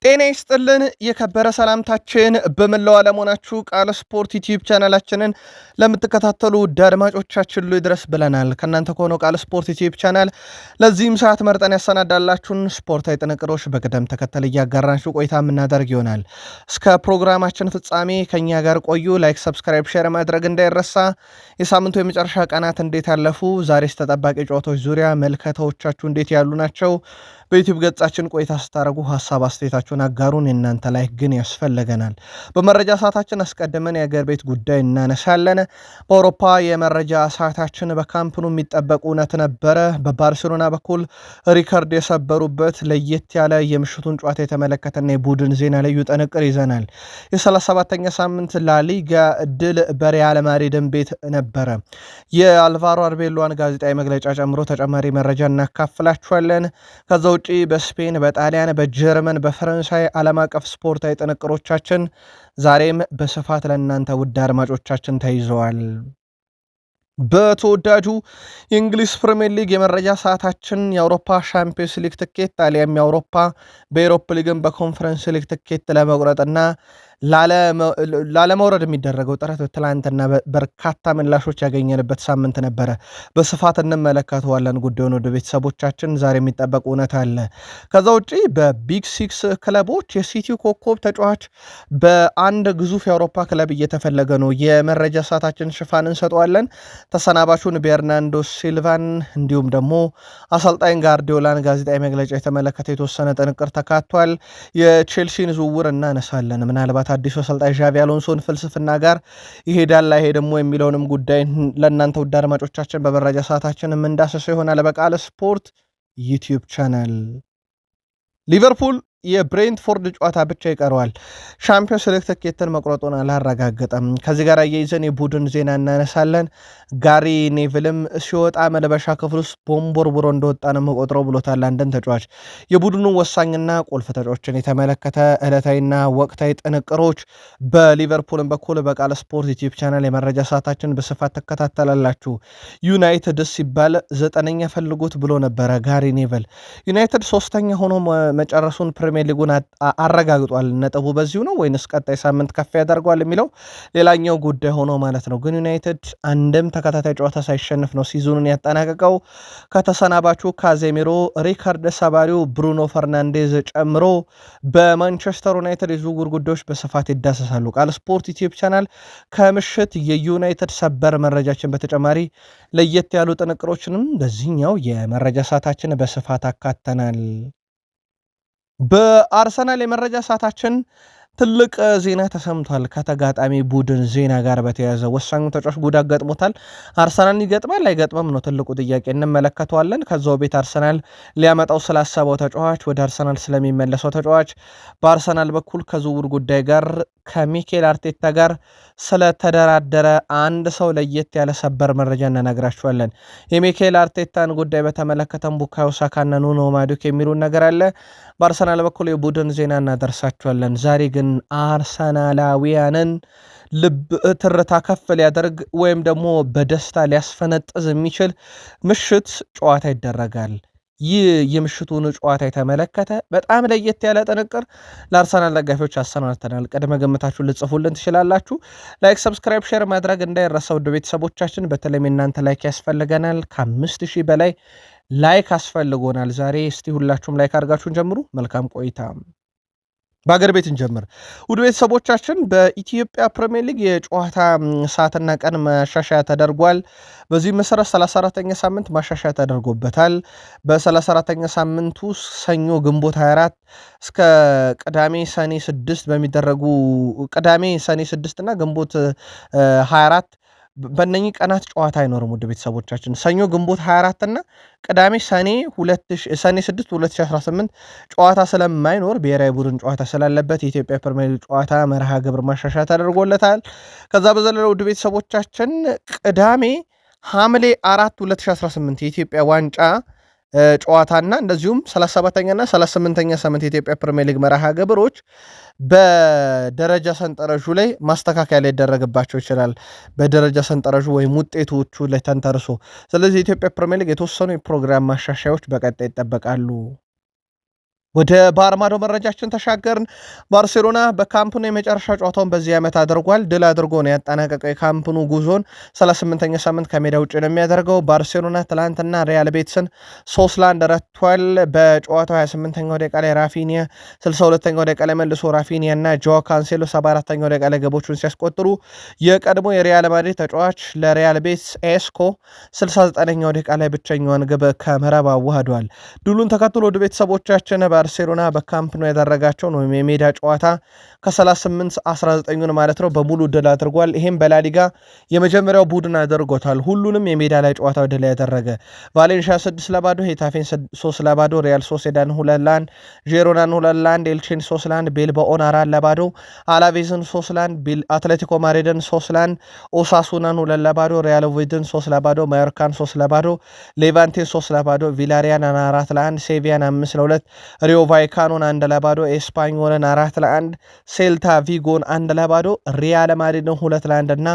ጤና ይስጥልን የከበረ ሰላምታችን በመላው ዓለም ሆናችሁ ቃል ስፖርት ዩቲዩብ ቻናላችንን ለምትከታተሉ ውድ አድማጮቻችን ሁሉ ይድረስ ብለናል። ከእናንተ ከሆነው ቃል ስፖርት ዩቲዩብ ቻናል ለዚህም ሰዓት መርጠን ያሰናዳላችሁን ስፖርታዊ ጥንቅሮች በቅደም ተከተል እያጋራናችሁ ቆይታ የምናደርግ ይሆናል። እስከ ፕሮግራማችን ፍጻሜ ከእኛ ጋር ቆዩ። ላይክ፣ ሰብስክራይብ፣ ሼር ማድረግ እንዳይረሳ። የሳምንቱ የመጨረሻ ቀናት እንዴት ያለፉ፣ ዛሬስ ተጠባቂ ጨዋታዎች ዙሪያ መልከታዎቻችሁ እንዴት ያሉ ናቸው? በዩቲዩብ ገጻችን ቆይታ ስታደርጉ ሀሳብ አስተያየታችሁን አጋሩን። የእናንተ ላይክ ግን ያስፈልገናል። በመረጃ ሰዓታችን አስቀድመን የአገር ቤት ጉዳይ እናነሳለን። በአውሮፓ የመረጃ ሰዓታችን በካምፕኑ የሚጠበቅ እውነት ነበረ። በባርሴሎና በኩል ሪከርድ የሰበሩበት ለየት ያለ የምሽቱን ጨዋታ የተመለከተና የቡድን ዜና ልዩ ጥንቅር ይዘናል። የ37ኛ ሳምንት ላሊጋ ድል በሪያል ማድሪድን ቤት ነበረ። የአልቫሮ አርቤሎዋን ጋዜጣዊ መግለጫ ጨምሮ ተጨማሪ መረጃ እናካፍላችኋለን። ከዛ ውጪ በስፔን፣ በጣሊያን፣ በጀርመን፣ በፈረንሳይ ዓለም አቀፍ ስፖርታዊ ጥንቅሮቻችን ዛሬም በስፋት ለእናንተ ውድ አድማጮቻችን ተይዘዋል። በተወዳጁ የእንግሊዝ ፕሪሚየር ሊግ የመረጃ ሰዓታችን የአውሮፓ ሻምፒዮንስ ሊግ ትኬት አሊያም የአውሮፓ በኤሮፕ ሊግን በኮንፈረንስ ሊግ ትኬት ለመቁረጥና ላለመውረድ የሚደረገው ጥረት ትላንትና በርካታ ምላሾች ያገኘንበት ሳምንት ነበረ። በስፋት እንመለከተዋለን ጉዳዩን ወደ ቤተሰቦቻችን። ዛሬ የሚጠበቅ እውነት አለ። ከዛ ውጭ በቢግ ሲክስ ክለቦች የሲቲው ኮከብ ተጫዋች በአንድ ግዙፍ የአውሮፓ ክለብ እየተፈለገ ነው። የመረጃ ሰዓታችን ሽፋን እንሰጠዋለን። ተሰናባቹን ቤርናንዶ ሲልቫን እንዲሁም ደግሞ አሰልጣኝ ጋርዲዮላን ጋዜጣዊ መግለጫ የተመለከተ የተወሰነ ጥንቅር ተካቷል። የቼልሲን ዝውውር እናነሳለን። ምናልባት አዲሱ አሰልጣኝ ዣቪ አሎንሶን ፍልስፍና ጋር ይሄዳል አይሄድም የሚለውንም ጉዳይ ለእናንተ ውድ አድማጮቻችን በመረጃ ሰዓታችን የምንዳሰሰው ይሆናል። በቃል ስፖርት ዩቲዩብ ቻናል ሊቨርፑል የብሬንትፎርድ ጨዋታ ብቻ ይቀረዋል። ሻምፒዮንስ ሊግ ትኬትን መቁረጡን አላረጋገጠም። ከዚህ ጋር እየይዘን የቡድን ዜና እናነሳለን። ጋሪ ኔቭልም ሲወጣ መልበሻ ክፍል ውስጥ ቦምቦርቡሮ እንደወጣ ነው መቆጥረው ብሎታል። አንድን ተጫዋች የቡድኑ ወሳኝና ቁልፍ ተጫዋቾችን የተመለከተ ዕለታዊና ወቅታዊ ጥንቅሮች በሊቨርፑልን በኩል በቃል ስፖርት ዩቲዩብ ቻናል የመረጃ ሰዓታችን በስፋት ተከታተላላችሁ። ዩናይትድ ሲባል 9ኛ ፈልጉት ብሎ ነበረ ጋሪ ኔቭል። ዩናይትድ 3ኛ ሆኖ መጨረሱን ፕሪሚየር ሊጉን አረጋግጧል። ነጥቡ በዚሁ ነው ወይንስ ቀጣይ ሳምንት ከፍ ያደርገዋል የሚለው ሌላኛው ጉዳይ ሆኖ ማለት ነው። ግን ዩናይትድ አንድም ተከታታይ ጨዋታ ሳይሸንፍ ነው ሲዙኑን ያጠናቀቀው። ከተሰናባቹ ካዜሚሮ፣ ሪካርድ ሰባሪው ብሩኖ ፈርናንዴዝ ጨምሮ በማንቸስተር ዩናይትድ የዝውውር ጉዳዮች በስፋት ይዳሰሳሉ። ቃል ስፖርት ዩቲዩብ ቻናል ከምሽት የዩናይትድ ሰበር መረጃችን በተጨማሪ ለየት ያሉ ጥንቅሮችንም በዚህኛው የመረጃ ሰዓታችን በስፋት አካተናል። በአርሰናል የመረጃ ሰዓታችን ትልቅ ዜና ተሰምቷል። ከተጋጣሚ ቡድን ዜና ጋር በተያያዘ ወሳኙ ተጫዋች ጉዳት ገጥሞታል። አርሰናል ይገጥማል አይገጥምም ነው ትልቁ ጥያቄ፣ እንመለከተዋለን። ከዛው ቤት አርሰናል ሊያመጣው ስላሰበው ተጫዋች፣ ወደ አርሰናል ስለሚመለሰው ተጫዋች፣ በአርሰናል በኩል ከዝውውር ጉዳይ ጋር ከሚኬል አርቴታ ጋር ስለተደራደረ አንድ ሰው ለየት ያለ ሰበር መረጃ እናነግራችኋለን። የሚኬል አርቴታን ጉዳይ በተመለከተም ቡካዮ ሳካና ኑኖ ማዱኬ የሚሉን ነገር አለ። በአርሰናል በኩል የቡድን ዜና እናደርሳችኋለን። ዛሬ ግን አርሰናላዊያንን ልብ ትርታ ከፍ ሊያደርግ ወይም ደግሞ በደስታ ሊያስፈነጥዝ የሚችል ምሽት ጨዋታ ይደረጋል። ይህ የምሽቱን ጨዋታ የተመለከተ በጣም ለየት ያለ ጥንቅር ለአርሰናል ደጋፊዎች አሰናድተናል። ቅድመ ግምታችሁን ልጽፉልን ትችላላችሁ። ላይክ፣ ሰብስክራይብ፣ ሼር ማድረግ እንዳይረሳ ውድ ቤተሰቦቻችን። በተለይም እናንተ ላይክ ያስፈልገናል። ከ5000 በላይ ላይክ አስፈልጎናል ዛሬ። እስቲ ሁላችሁም ላይክ አድርጋችሁን ጀምሩ። መልካም ቆይታ። በአገር ቤት እንጀምር ውድ ቤተሰቦቻችን። በኢትዮጵያ ፕሪሚየር ሊግ የጨዋታ ሰዓትና ቀን ማሻሻያ ተደርጓል። በዚህ መሰረት 34ኛ ሳምንት ማሻሻያ ተደርጎበታል። በ34ኛ ሳምንቱ ሰኞ ግንቦት 24 እስከ ቅዳሜ ሰኔ 6 በሚደረጉ ቅዳሜ ሰኔ 6 እና ግንቦት 24 በእነኚህ ቀናት ጨዋታ አይኖርም ውድ ቤተሰቦቻችን። ሰኞ ግንቦት 24 እና ቅዳሜ ሰኔ 6 2018 ጨዋታ ስለማይኖር ብሔራዊ ቡድን ጨዋታ ስላለበት የኢትዮጵያ ፕሪሚየር ሊግ ጨዋታ መርሃ ግብር ማሻሻያ ተደርጎለታል። ከዛ በዘለለ ውድ ቤተሰቦቻችን ቅዳሜ ሐምሌ 4 2018 የኢትዮጵያ ዋንጫ ጨዋታና እንደዚሁም 37ኛና 38ኛ ሳምንት የኢትዮጵያ ፕሪሚየር ሊግ መርሃ ግብሮች በደረጃ ሰንጠረዡ ላይ ማስተካከያ ሊደረግባቸው ይችላል። በደረጃ ሰንጠረዡ ወይም ውጤቶቹ ላይ ተንተርሶ። ስለዚህ የኢትዮጵያ ፕሪሚየር ሊግ የተወሰኑ የፕሮግራም ማሻሻያዎች በቀጣይ ይጠበቃሉ። ወደ ባህር ማዶ መረጃችን ተሻገርን። ባርሴሎና በካምፕኑ የመጨረሻ ጨዋታውን በዚህ ዓመት አድርጓል። ድል አድርጎ ነው ያጠናቀቀው የካምፕኑ ጉዞን 38ኛ ሳምንት ከሜዳ ውጭ ነው የሚያደርገው። ባርሴሎና ትላንትና ሪያል ቤትስን 3-1 ረቷል። በጨዋታው 28ኛው ደቂቃ ላይ ራፊኒያ፣ 62ኛው ደቂቃ ላይ መልሶ ራፊኒያ እና ጆ ካንሴሎ 74ኛው ደቂቃ ላይ ገቦቹን ሲያስቆጥሩ የቀድሞ የሪያል ማድሪድ ተጫዋች ለሪያል ቤትስ ኤስኮ 69ኛው ደቂቃ ላይ ብቸኛዋን ግብ ከመረብ አዋህዷል። ድሉን ተከትሎ ወደ ቤተሰቦቻችን ባርሴሎና በካምፕ ነው ያደረጋቸውን ወይም የሜዳ ጨዋታ ከ38-19 ማለት ነው በሙሉ ድል አድርጓል። ይህም በላሊጋ የመጀመሪያው ቡድን አድርጎታል። ሁሉንም የሜዳ ላይ ጨዋታ ድል ያደረገ ቫሌንሺያ 6-0፣ ሄታፌን 3-0፣ ሪያል ሶሴዳን 2-1፣ ጄሮናን 2-1፣ ኤልቼን 3-1፣ ቤልባኦን 4-0፣ አላቬዝን 3-1፣ አትሌቲኮ ማድሪድን 3-1፣ ኦሳሱናን 2-0፣ ሪያል ኦቬድን 3-0፣ ማዮርካን 3-0፣ ሌቫንቴን 3-0፣ ቪላሪያን 4-1፣ ሴቪያን 5-2፣ ሪዮ ቫይካኖን 1-0፣ ኤስፓኞልን 4-1፣ ሴልታ ቪጎን 1-0፣ ሪያል ማድሪድን 2-1 እና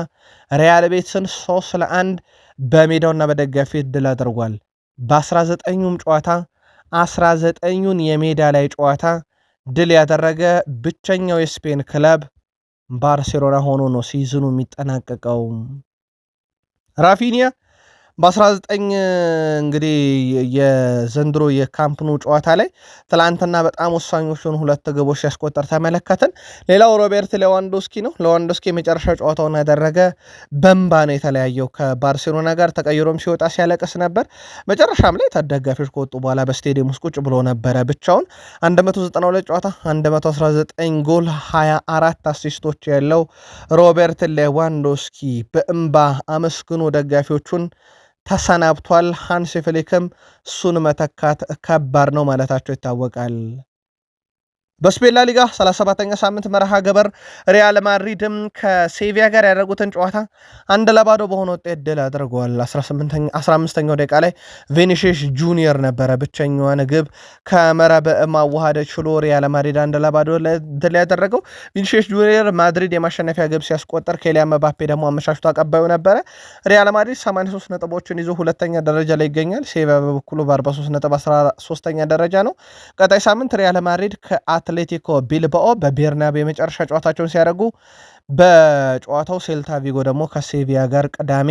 ሪያል ቤትስን 3-1 በሜዳውና በደጋፊ ድል አድርጓል። በ19ኙም ጨዋታ 19ኙን የሜዳ ላይ ጨዋታ ድል ያደረገ ብቸኛው የስፔን ክለብ ባርሴሎና ሆኖ ነው ሲዝኑ የሚጠናቀቀው። ራፊኒያ በ19 እንግዲህ የዘንድሮ የካምፕኑ ጨዋታ ላይ ትላንትና በጣም ወሳኞቹን 2 ግቦች ሲያስቆጠር ተመለከትን። ሌላው ሮቤርት ሌዋንዶስኪ ነው። ሌዋንዶስኪ የመጨረሻ ጨዋታውን ያደረገ በእንባ ነው የተለያየው። ከባርሴሎና ጋር ተቀይሮም ሲወጣ ሲያለቅስ ነበር። መጨረሻም ላይ ተደጋፊዎች ከወጡ በኋላ በስቴዲየም ውስጥ ቁጭ ብሎ ነበረ። ብቻውን 192 ጨዋታ 119 ጎል 24 አሲስቶች ያለው ሮቤርት ሌዋንዶስኪ በእንባ አመስግኖ ደጋፊዎቹን ተሰናብቷል። ሃንሲ ፍሊክም እሱን መተካት ከባድ ነው ማለታቸው ይታወቃል። በስፔን ላሊጋ 37ኛ ሳምንት መርሃ ግብር ሪያል ማድሪድም ከሴቪያ ጋር ያደረጉትን ጨዋታ 1-0 በሆነ ውጤት ድል አድርገዋል። 15ኛው ደቂቃ ላይ ቪኒሺየስ ጁኒየር ነበረ ብቸኛዋን ግብ ከመረብ ማዋሃድ ችሎ ሪያል ማድሪድ 1-0 ድል ያደረገው። ቪኒሺየስ ጁኒየር ማድሪድ የማሸነፊያ ግብ ሲያስቆጠር ኬሊያን መባፔ ደግሞ አመሻሽቶ አቀባዩ ነበረ። ሪያል ማድሪድ 83 ነጥቦችን ይዞ ሁለተኛ ደረጃ ላይ ይገኛል። ሴቪያ በበኩሉ በ43 ነጥብ 13ኛ ደረጃ ነው። ቀጣይ ሳምንት ሪያል ማድሪድ አትሌቲኮ ቢልባኦ በቤርናቤ የመጨረሻ ጨዋታቸውን ሲያደርጉ በጨዋታው ሴልታ ቪጎ ደግሞ ከሴቪያ ጋር ቅዳሜ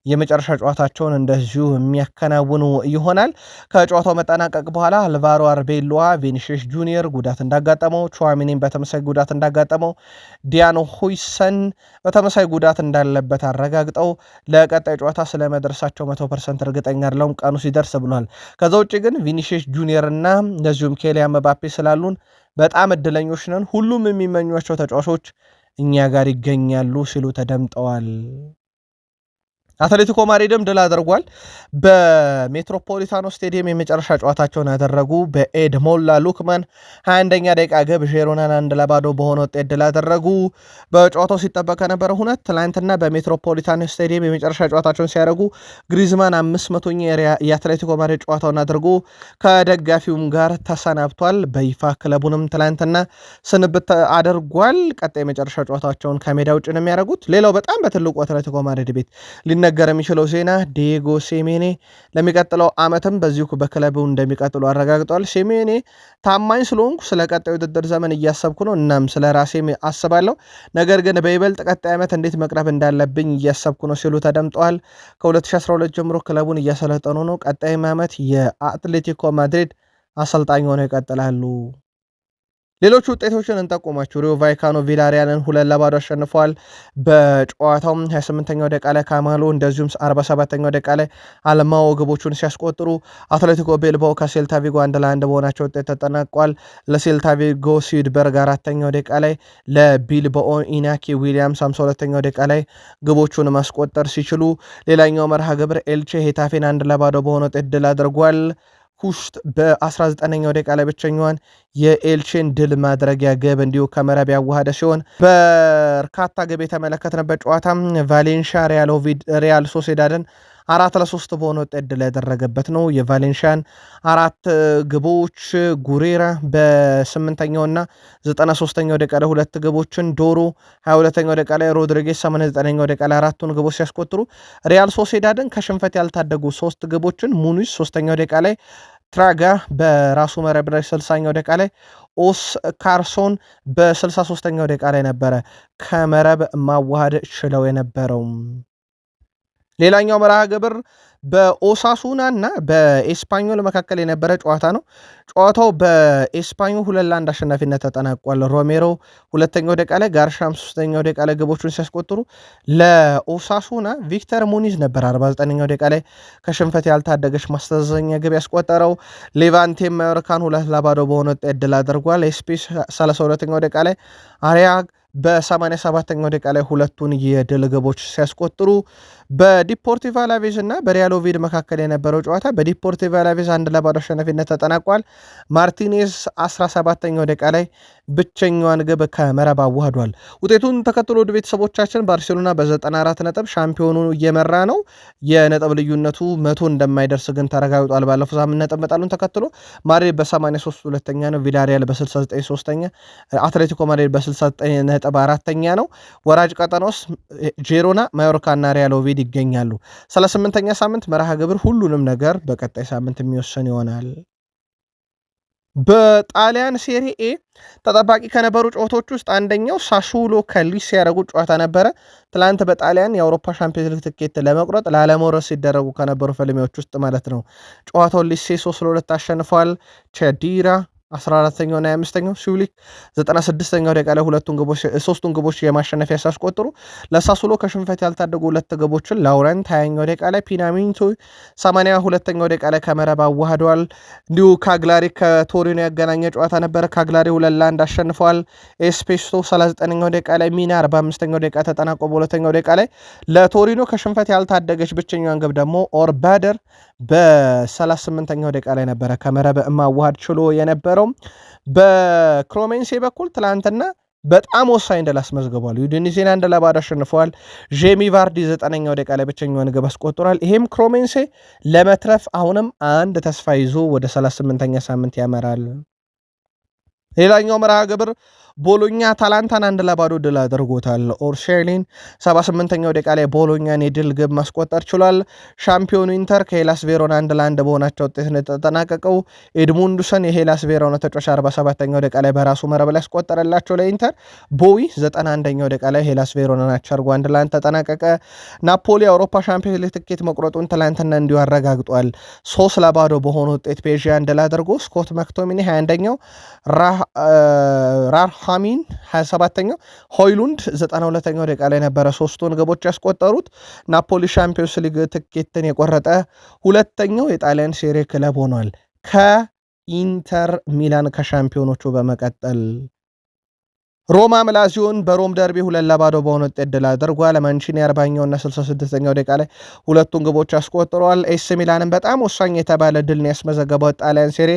የመጨረሻ ጨዋታቸውን እንደዚሁ የሚያከናውኑ ይሆናል። ከጨዋታው መጠናቀቅ በኋላ አልቫሮ አርቤሎዋ ቪኒሺየስ ጁኒየር ጉዳት እንዳጋጠመው፣ ቹዋሚኒም በተመሳይ ጉዳት እንዳጋጠመው፣ ዲያኖ ሁይሰን በተመሳይ ጉዳት እንዳለበት አረጋግጠው ለቀጣይ ጨዋታ ስለመድረሳቸው 100% እርግጠኛ አይደለሁም ቀኑ ሲደርስ ብሏል። ከዛ ውጭ ግን ቪኒሺየስ ጁኒየር እና እንደዚሁም ኬሊያን መባፔ ስላሉን በጣም እድለኞች ነን፣ ሁሉም የሚመኟቸው ተጫዋቾች እኛ ጋር ይገኛሉ ሲሉ ተደምጠዋል። አትሌቲኮ ማድሪድም ድል አድርጓል። በሜትሮፖሊታኖ ስቴዲየም የመጨረሻ ጨዋታቸውን ያደረጉ በኤድሞላ ሉክማን 21ኛ ደቂቃ ግብ ዤሮናን 1-0 በሆነ ውጤት ድል አደረጉ። በጨዋታው ሲጠበቅ ከነበረ ሁነት ትላንትና በሜትሮፖሊታኖ ስቴዲየም የመጨረሻ ጨዋታቸውን ሲያደርጉ ግሪዝማን 500ኛ የአትሌቲኮ ማድሪድ ጨዋታውን አድርጎ ከደጋፊውም ጋር ተሰናብቷል። በይፋ ክለቡንም ትላንትና ስንብት አድርጓል። ቀጣይ የመጨረሻ ጨዋታቸውን ከሜዳ ውጭ ነው የሚያደርጉት። ሌላው በጣም በትልቁ አትሌቲኮ ማድሪድ ቤት ነገር የሚችለው ዜና ዲየጎ ሲሜኔ ለሚቀጥለው ዓመትም በዚሁ በክለቡ እንደሚቀጥሉ አረጋግጧል። ሲሜኔ ታማኝ ስለሆንኩ ስለ ቀጣይ ውድድር ዘመን እያሰብኩ ነው፣ እናም ስለ ራሴ አስባለሁ፣ ነገር ግን በይበልጥ ቀጣይ ዓመት እንዴት መቅረብ እንዳለብኝ እያሰብኩ ነው ሲሉ ተደምጠዋል። ከ2012 ጀምሮ ክለቡን እያሰለጠኑ ነው። ቀጣይም ዓመት የአትሌቲኮ ማድሪድ አሰልጣኝ ሆነው ይቀጥላሉ። ሌሎቹ ውጤቶችን እንጠቁማችሁ። ሪዮ ቫይካኖ ቪላሪያልን 2-0 አሸንፈዋል። በጨዋታውም 28ኛው ደቂቃ ላይ ካማሎ እንደዚሁም 47ኛው ደቂቃ ላይ አልማኦ ግቦቹን ሲያስቆጥሩ አትሌቲኮ ቤልባኦ ከሴልታ ቪጎ 1-1 በሆናቸው ውጤት ተጠናቋል። ለሴልታ ቪጎ ሲድበርግ 4ኛው ደቂቃ ላይ፣ ለቢልባኦ ኢናኪ ዊሊያምስ 52ኛው ደቂቃ ላይ ግቦቹን ማስቆጠር ሲችሉ፣ ሌላኛው መርሃ ግብር ኤልቼ ሄታፌን 1-0 በሆነ ውጤት ድል አድርጓል። ኩሽት በ19ኛው ደቂቃ ላይ ብቸኛዋን የኤልቼን ድል ማድረጊያ ግብ እንዲሁ ከመረብ ያዋሃደ ሲሆን በርካታ ግብ የተመለከትንበት ጨዋታም ቫሌንሺያ ሪያል ሶሴዳድን 4-3 በሆነ ውጤት ድል ያደረገበት ነው። የቫሌንሺያን 4 ግቦች ጉሬራ በ8ኛውና 93ኛው ደቂቃ ላይ 2 ግቦችን፣ ዶሮ 22ኛው ደቂቃ ላይ፣ ሮድሪጌስ 89ኛው ደቂቃ ላይ 4ቱን ግቦች ሲያስቆጥሩ ሪያል ሶሴዳድን ከሽንፈት ያልታደጉ 3 ግቦችን ሙኒስ 3ኛው ደቂቃ ላይ ትራጋ በራሱ መረብ ላይ 60ኛው ደቂቃ ላይ ኦስ ካርሶን በ63ኛው ደቂቃ ላይ ነበረ ከመረብ ማዋሃድ ችለው የነበረው። ሌላኛው መርሃ ግብር በኦሳሱና እና በኤስፓኞል መካከል የነበረ ጨዋታ ነው። ጨዋታው በኤስፓኞል 2-1 አሸናፊነት ተጠናቋል። ሮሜሮ ሁለተኛው ደቂቃ ላይ፣ ጋርሻም ሶስተኛው ደቂቃ ላይ ግቦቹን ሲያስቆጥሩ ለኦሳሱና ቪክተር ሙኒዝ ነበር 49ኛው ደቂቃ ላይ ከሽንፈት ያልታደገች ማስተዛዘኛ ግብ ያስቆጠረው። ሌቫንቴ ማዮርካን 2-0 በሆነ ውጤት ድል አድርጓል። ኤስፔስ 32ኛው ደቂቃ ላይ አሪያ በ87ኛው ደቂቃ ላይ ሁለቱን የድል ግቦች ሲያስቆጥሩ በዲፖርቲቮ አላቬዝ እና በሪያል ኦቪድ መካከል የነበረው ጨዋታ በዲፖርቲቮ አላቬዝ 1-0 አሸናፊነት ተጠናቋል። ማርቲኔዝ 17ኛው ደቂቃ ላይ ብቸኛዋን ግብ ከመረብ አዋህዷል። ውጤቱን ተከትሎ ወደ ቤተሰቦቻችን ባርሴሎና በ94 ነጥብ ሻምፒዮኑ እየመራ ነው። የነጥብ ልዩነቱ 100 እንደማይደርስ ግን ተረጋግጧል። ባለፈው ሳምንት ነጥብ መጣሉን ተከትሎ ማድሪድ በ83 ሁለተኛ ነው። ቪላሪያል በ69 ሶስተኛ፣ አትሌቲኮ ማድሪድ በ69 ነጥብ አራተኛ ነው። ወራጅ ቀጠና ውስጥ ጄሮና፣ ማዮርካ እና ሪያል ኦቪድ ይገኛሉ። 38ኛ ሳምንት መርሃ ግብር ሁሉንም ነገር በቀጣይ ሳምንት የሚወሰን ይሆናል። በጣሊያን ሴሪኤ ተጠባቂ ከነበሩ ጨዋታዎች ውስጥ አንደኛው ሳሱሎ ከሊስ ያደረጉት ጨዋታ ነበረ። ትላንት በጣሊያን የአውሮፓ ሻምፒዮንስ ሊግ ትኬት ለመቁረጥ ላለመውረድ ሲደረጉ ከነበሩ ፍልሚያዎች ውስጥ ማለት ነው። ጨዋታው ሊሴ 3-2 አሸንፏል። ቼዲራ 14ኛውና 25ኛው ሲውሊክ 96ኛው ደቂቃ ላይ ሶስቱን ግቦች የማሸነፊያ ሲያስቆጥሩ ለሳሱሎ ከሽንፈት ያልታደጉ ሁለት ግቦችን ላውረንት 20ኛው ደቂቃ ላይ፣ ፒናሚንቶ 82ኛው ደቂቃ ላይ ከመረብ አዋህደዋል። እንዲሁ ካግላሪ ከቶሪኖ ያገናኘ ጨዋታ ነበረ። ካግላሪ 2-1 አሸንፈዋል። ኤስፔስቶ 39ኛው ደቂቃ ላይ፣ ሚና 45ኛው ደቂቃ ተጠናቆ በሁለተኛው ደቂቃ ላይ ለቶሪኖ ከሽንፈት ያልታደገች ብቸኛዋን ግብ ደግሞ ኦርባደር በ38ኛው ደቂቃ ላይ ነበረ ከመረብ ማዋሃድ ችሎ የነበረው። በክሮሜንሴ በኩል ትላንትና በጣም ወሳኝ ድል አስመዝግቧል። ዩዲኒዜን 1-0 አሸንፈዋል። ጄሚ ቫርዲ 9ኛው ደቂቃ ላይ ብቸኛውን ግብ አስቆጥሯል። ይሄም ክሮሜንሴ ለመትረፍ አሁንም አንድ ተስፋ ይዞ ወደ 38ኛ ሳምንት ያመራል። ሌላኛው መርሃ ግብር ቦሎኛ አታላንታን 1-0 ድል አድርጎታል። ኦርሼሊን 78ኛው ደቂቃ ላይ ቦሎኛን የድል ግብ ማስቆጠር ችሏል። ሻምፒዮኑ ኢንተር ከሄላስ ቬሮና 1-1 በሆናቸው ውጤት ነው የተጠናቀቀው። ኤድሙንዱሰን የሄላስ ቬሮና ተጫዋች 47ኛው ደቂቃ ላይ በራሱ መረብ ላይ ያስቆጠረላቸው ለኢንተር። ቦዊ 91ኛው ደቂቃ ላይ ሄላስ ቬሮናን አቻርጎ 1-1 ተጠናቀቀ። ናፖሊ የአውሮፓ ሻምፒዮንስ ሊግ ትኬት መቁረጡን ትላንትና እንዲሁ አረጋግጧል። 3-0 በሆነ ውጤት ፔዥያን ድል አድርጎ ስኮት ማክቶሚኒ 21ኛው፣ ራርሃሚን 27ኛው፣ ሆይሉንድ 92ኛው ደቂቃ ላይ ነበረ ሶስቱን ግቦች ያስቆጠሩት። ናፖሊ ሻምፒዮንስ ሊግ ትኬትን የቆረጠ ሁለተኛው የጣሊያን ሴሪ ክለብ ሆኗል ከኢንተር ሚላን ከሻምፒዮኖቹ በመቀጠል። ሮማ ላዚዮን በሮም ደርቢ 2-0 በሆነ ውጤት ድል አድርጓል። ማንቺኒ 40ኛውና 66ኛው ደቂቃ ላይ ሁለቱን ግቦች አስቆጥረዋል። ኤስ ሚላንን በጣም ወሳኝ የተባለ ድል ያስመዘገበው ጣሊያን ሴሪ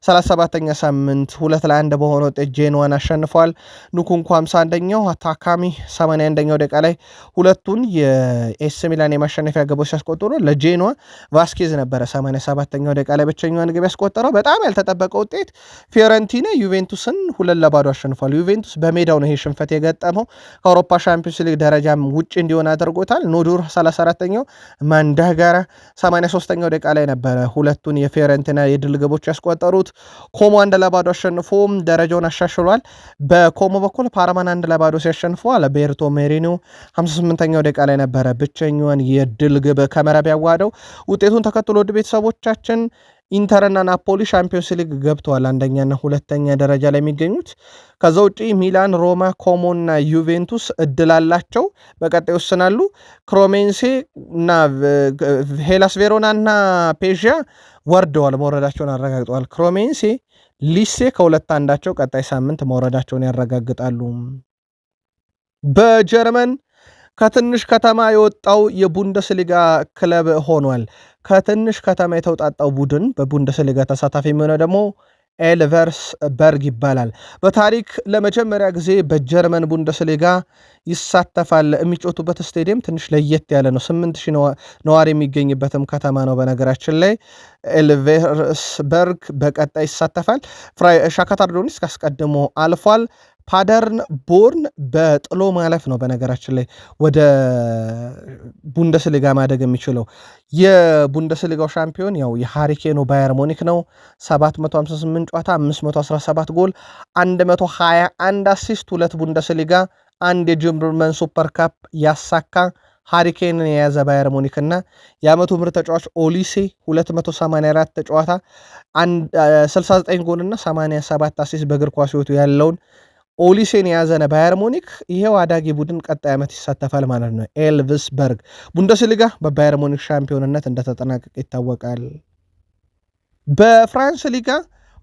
37ኛ ሳምንት 2-1 በሆነ ውጤት ጄኖዋን አሸንፏል። ኑኩንኩ 51ኛው፣ ታካሚ 81ኛው ደቂቃ ላይ ሁለቱን የኤስ ሚላን የማሸነፊያ ግቦች ሲያስቆጥሩ ለጄኖዋ ቫስኬዝ ነበረ 87ኛው ደቂቃ ላይ ብቸኛውን ግብ ያስቆጠረው። በጣም ያልተጠበቀ ውጤት ፊዮረንቲና ዩቬንቱስን 2-0 አሸንፏል። ዩቬንቱስ ሜዳው ነው ይሄ ሽንፈት የገጠመው። ከአውሮፓ ሻምፒዮንስ ሊግ ደረጃም ውጭ እንዲሆን አድርጎታል። ኖዱር 34ኛው፣ ማንዳጋራ 83ኛው ደቂቃ ላይ ነበረ ሁለቱን የፊዮረንቲና የድል ግቦች ያስቆጠሩት። ኮሞ 1-0 አሸንፎ ደረጃውን አሻሽሏል። በኮሞ በኩል ፓርማን 1-0 ሲያሸንፉ አልቤርቶ ሜሪኖ 58ኛው ደቂቃ ላይ ነበረ ብቸኛውን የድል ግብ ከመረብ ያዋደው። ውጤቱን ተከትሎ ወደ ቤተሰቦቻችን ኢንተርና ናፖሊ ሻምፒዮንስ ሊግ ገብተዋል፣ አንደኛና ሁለተኛ ደረጃ ላይ የሚገኙት። ከዛ ውጪ ሚላን፣ ሮማ፣ ኮሞ እና ዩቬንቱስ እድል አላቸው፣ በቀጣይ ይወስናሉ። ክሮሜንሴ እና ሄላስ ቬሮና እና ፔዥያ ወርደዋል፣ መውረዳቸውን አረጋግጠዋል። ክሮሜንሴ፣ ሊሴ ከሁለት አንዳቸው ቀጣይ ሳምንት መውረዳቸውን ያረጋግጣሉ። በጀርመን ከትንሽ ከተማ የወጣው የቡንደስሊጋ ክለብ ሆኗል። ከትንሽ ከተማ የተውጣጣው ቡድን በቡንደስሊጋ ተሳታፊ የሚሆነው ደግሞ ኤልቨርስበርግ ይባላል። በታሪክ ለመጀመሪያ ጊዜ በጀርመን ቡንደስሊጋ ይሳተፋል። የሚጮቱበት ስቴዲየም ትንሽ ለየት ያለ ነው። 8000 ነዋሪ የሚገኝበትም ከተማ ነው። በነገራችን ላይ ኤልቨርስበርግ በቀጣይ ይሳተፋል። ሻክታር ዶኔትስክ አስቀድሞ አልፏል። ፓደርን ቦርን በጥሎ ማለፍ ነው በነገራችን ላይ ወደ ቡንደስሊጋ ማደግ የሚችለው። የቡንደስሊጋው ሻምፒዮን ያው የሃሪኬኑ ባየር ሙኒክ ነው። 758 ጨዋታ 517 ጎል 121 አሲስት 2 ቡንደስሊጋ 1 የጀርመን ሱፐር ካፕ ያሳካ ሃሪኬንን የያዘ ባየር ሙኒክ እና የዓመቱ ምርጥ ተጫዋች ኦሊሴ 284 ጨዋታ 69 ጎል እና 87 አሲስት በእግር ኳስ ሕይወቱ ያለውን ኦሊሴን የያዘነ ባየር ሙኒክ ይሄው አዳጊ ቡድን ቀጣይ ዓመት ይሳተፋል ማለት ነው። ኤልቭስበርግ ቡንደስሊጋ በባየር ሙኒክ ሻምፒዮንነት እንደተጠናቀቀ ይታወቃል። በፍራንስ ሊጋ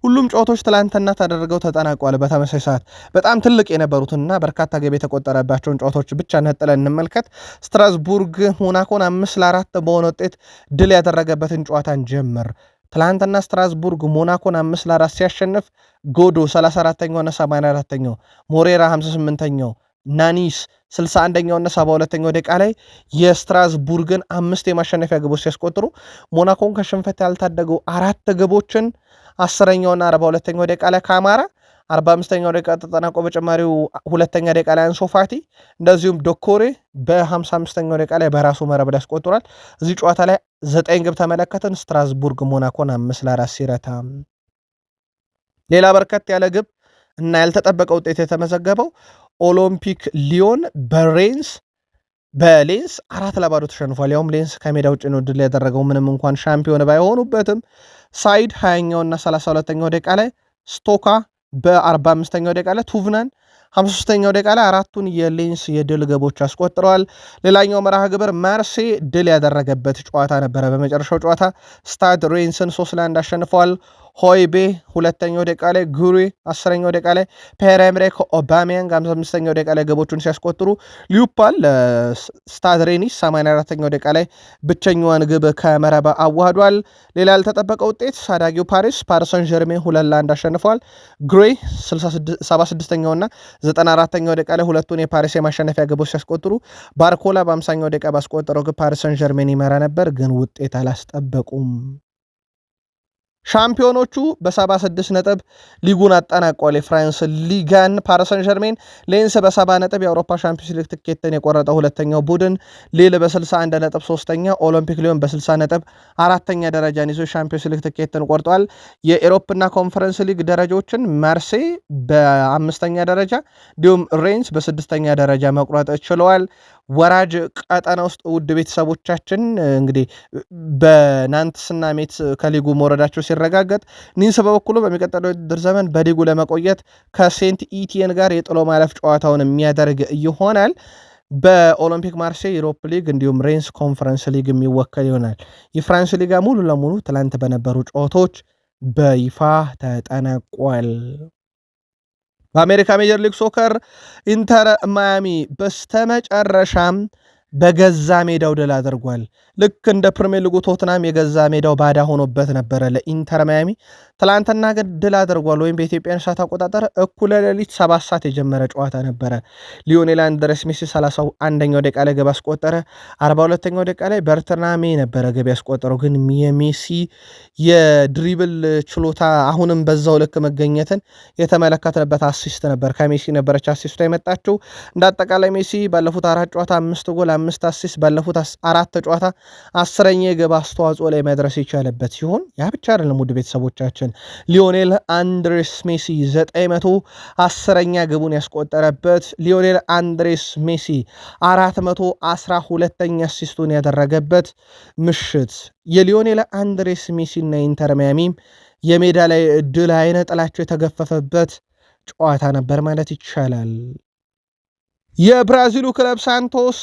ሁሉም ጨዋታዎች ትላንትና ተደርገው ተጠናቋል። በተመሳሳይ ሰዓት በጣም ትልቅ የነበሩትና በርካታ ግብ የተቆጠረባቸውን ጨዋታዎች ብቻ ነጥለን እንመልከት። ስትራስቡርግ ሞናኮን 5-4 በሆነ ውጤት ድል ያደረገበትን ጨዋታን ጀምር። ትላንትና ስትራስቡርግ ሞናኮን 5-4 ሲያሸንፍ ጎዶ 34ኛው እና 84ኛው፣ ሞሬራ 58ኛው፣ ናኒስ 61ኛው እና 72ኛው ደቂቃ ላይ የስትራስቡርግን 5 የማሸነፊያ ግቦች ሲያስቆጥሩ ሞናኮን ከሽንፈት ያልታደገው 4 ግቦችን 10ኛው እና 42ኛው ደቂቃ ላይ ካማራ 45ኛው ደቂቃ ተጠናቆ በጭማሪው ሁለተኛ ደቂቃ ላይ አንሶ ፋቲ እንደዚሁም ዶኮሬ በ55ኛው ደቂቃ ላይ በራሱ መረብ ላይ ያስቆጥሯል። እዚህ ጨዋታ ላይ 9 ግብ ተመለከትን። ስትራስቡርግ ሞናኮን 5-4 ሲረታ ሌላ በርከት ያለ ግብ እና ያልተጠበቀ ውጤት የተመዘገበው ኦሎምፒክ ሊዮን በሌንስ 4-0 ተሸንፏል። ያውም ሌንስ ከሜዳ ውጭ ነው ድል ያደረገው ምንም እንኳን ሻምፒዮን ባይሆኑበትም። ሳይድ 20ኛው እና 32ኛው ደቂቃ ላይ ስቶካ በ45ኛው ደቂቃ ላይ ቱቭናን 53ኛው ደቂቃ ላይ አራቱን የሌንስ የድል ግቦች አስቆጥረዋል። ሌላኛው መርሃ ግብር ማርሴ ድል ያደረገበት ጨዋታ ነበረ። በመጨረሻው ጨዋታ ስታድ ሬንስን 3-1 አሸንፈዋል። ሆይቤ ሁለተኛው ደቂቃ ላይ፣ ጉሪ 10ኛው ደቂቃ ላይ፣ ፔር ኤምሬክ ኦባሜያንግ 55ኛው ደቂቃ ላይ ግቦቹን ሲያስቆጥሩ ሊዩፓል ስታድ ሬኒስ 84ኛው ደቂቃ ላይ ብቸኛዋን ግብ ከመረብ አዋህዷል። ሌላ ያልተጠበቀ ውጤት አዳጊው ፓሪሰን ጀርሜን 2-1 አሸንፈዋል። ግሬ 76ኛው እና 94ኛው ደቂቃ ላይ ሁለቱን የፓሪስ የማሸነፊያ ግቦች ሲያስቆጥሩ ባርኮላ በ50ኛው ደቂቃ ባስቆጠረው ግብ ፓሪሰን ጀርሜን ይመራ ነበር፣ ግን ውጤት አላስጠበቁም። ሻምፒዮኖቹ በ76 ነጥብ ሊጉን አጠናቋል። የፍራንስ ሊጋን ፓሪሰን ጀርሜን ሌንስ በ70 ነጥብ የአውሮፓ ሻምፒዮንስ ሊግ ትኬትን የቆረጠው ሁለተኛው ቡድን፣ ሊል በ61 ነጥብ ሶስተኛ፣ ኦሎምፒክ ሊዮን በ60 ነጥብ አራተኛ ደረጃን ይዞ ሻምፒዮንስ ሊግ ትኬትን ቆርጧል። የኤሮፕና ኮንፈረንስ ሊግ ደረጃዎችን ማርሴይ በ5ኛ ደረጃ እንዲሁም ሬንስ በ6ኛ ደረጃ መቁረጥ ችለዋል። ወራጅ ቀጠና ውስጥ ውድ ቤተሰቦቻችን እንግዲህ በናንትስና ሜት ከሊጉ መውረዳቸው ሲረጋገጥ ኒንስ በበኩሉ በሚቀጥለው ውድድር ዘመን በሊጉ ለመቆየት ከሴንት ኢቲየን ጋር የጥሎ ማለፍ ጨዋታውን የሚያደርግ ይሆናል። በኦሎምፒክ ማርሴይ ዩሮፕ ሊግ እንዲሁም ሬንስ ኮንፈረንስ ሊግ የሚወከል ይሆናል። የፍራንስ ሊጋ ሙሉ ለሙሉ ትላንት በነበሩ ጨዋታዎች በይፋ ተጠናቋል። በአሜሪካ ሜጀር ሊግ ሶከር ኢንተር ማያሚ በስተመጨረሻም በገዛ ሜዳው ድል አድርጓል። ልክ እንደ ፕሪሚየር ሊጉ ቶትናም የገዛ ሜዳው ባዳ ሆኖበት ነበረ ለኢንተር ማያሚ። ትላንትና ግን ድል አድርጓል። ወይም በኢትዮጵያን ሰዓት አቆጣጠር እኩለ ሌሊት 7 ሰዓት የጀመረ ጨዋታ ነበረ። ሊዮኔል አንድሬስ ሜሲ 31ኛው ደቂቃ ላይ ግብ አስቆጠረ። 42ኛው ደቂቃ ላይ በርትናሜ ነበረ ግብ ያስቆጠረው። ግን የሜሲ የድሪብል ችሎታ አሁንም በዛው ልክ መገኘትን የተመለከትንበት አሲስት ነበር። ከሜሲ ነበረች አሲስቷ የመጣችው። እንደ አጠቃላይ ሜሲ ባለፉት 4 ጨዋታ 5 ጎል 5 አሲስት ባለፉት 4 ጨዋታ 10ኛ የግብ አስተዋጽኦ ላይ መድረስ የቻለበት ሲሆን ያ ብቻ አይደለም። ውድ ቤተሰቦቻችን ሊዮኔል አንድሬስ ሜሲ 910ኛ ግቡን ያስቆጠረበት፣ ሊዮኔል አንድሬስ ሜሲ 412ኛ አሲስቱን ያደረገበት ምሽት የሊዮኔል አንድሬስ ሜሲ እና ኢንተር ማያሚም የሜዳ ላይ ድል አይነ ጥላቸው የተገፈፈበት ጨዋታ ነበር ማለት ይቻላል። የብራዚሉ ክለብ ሳንቶስ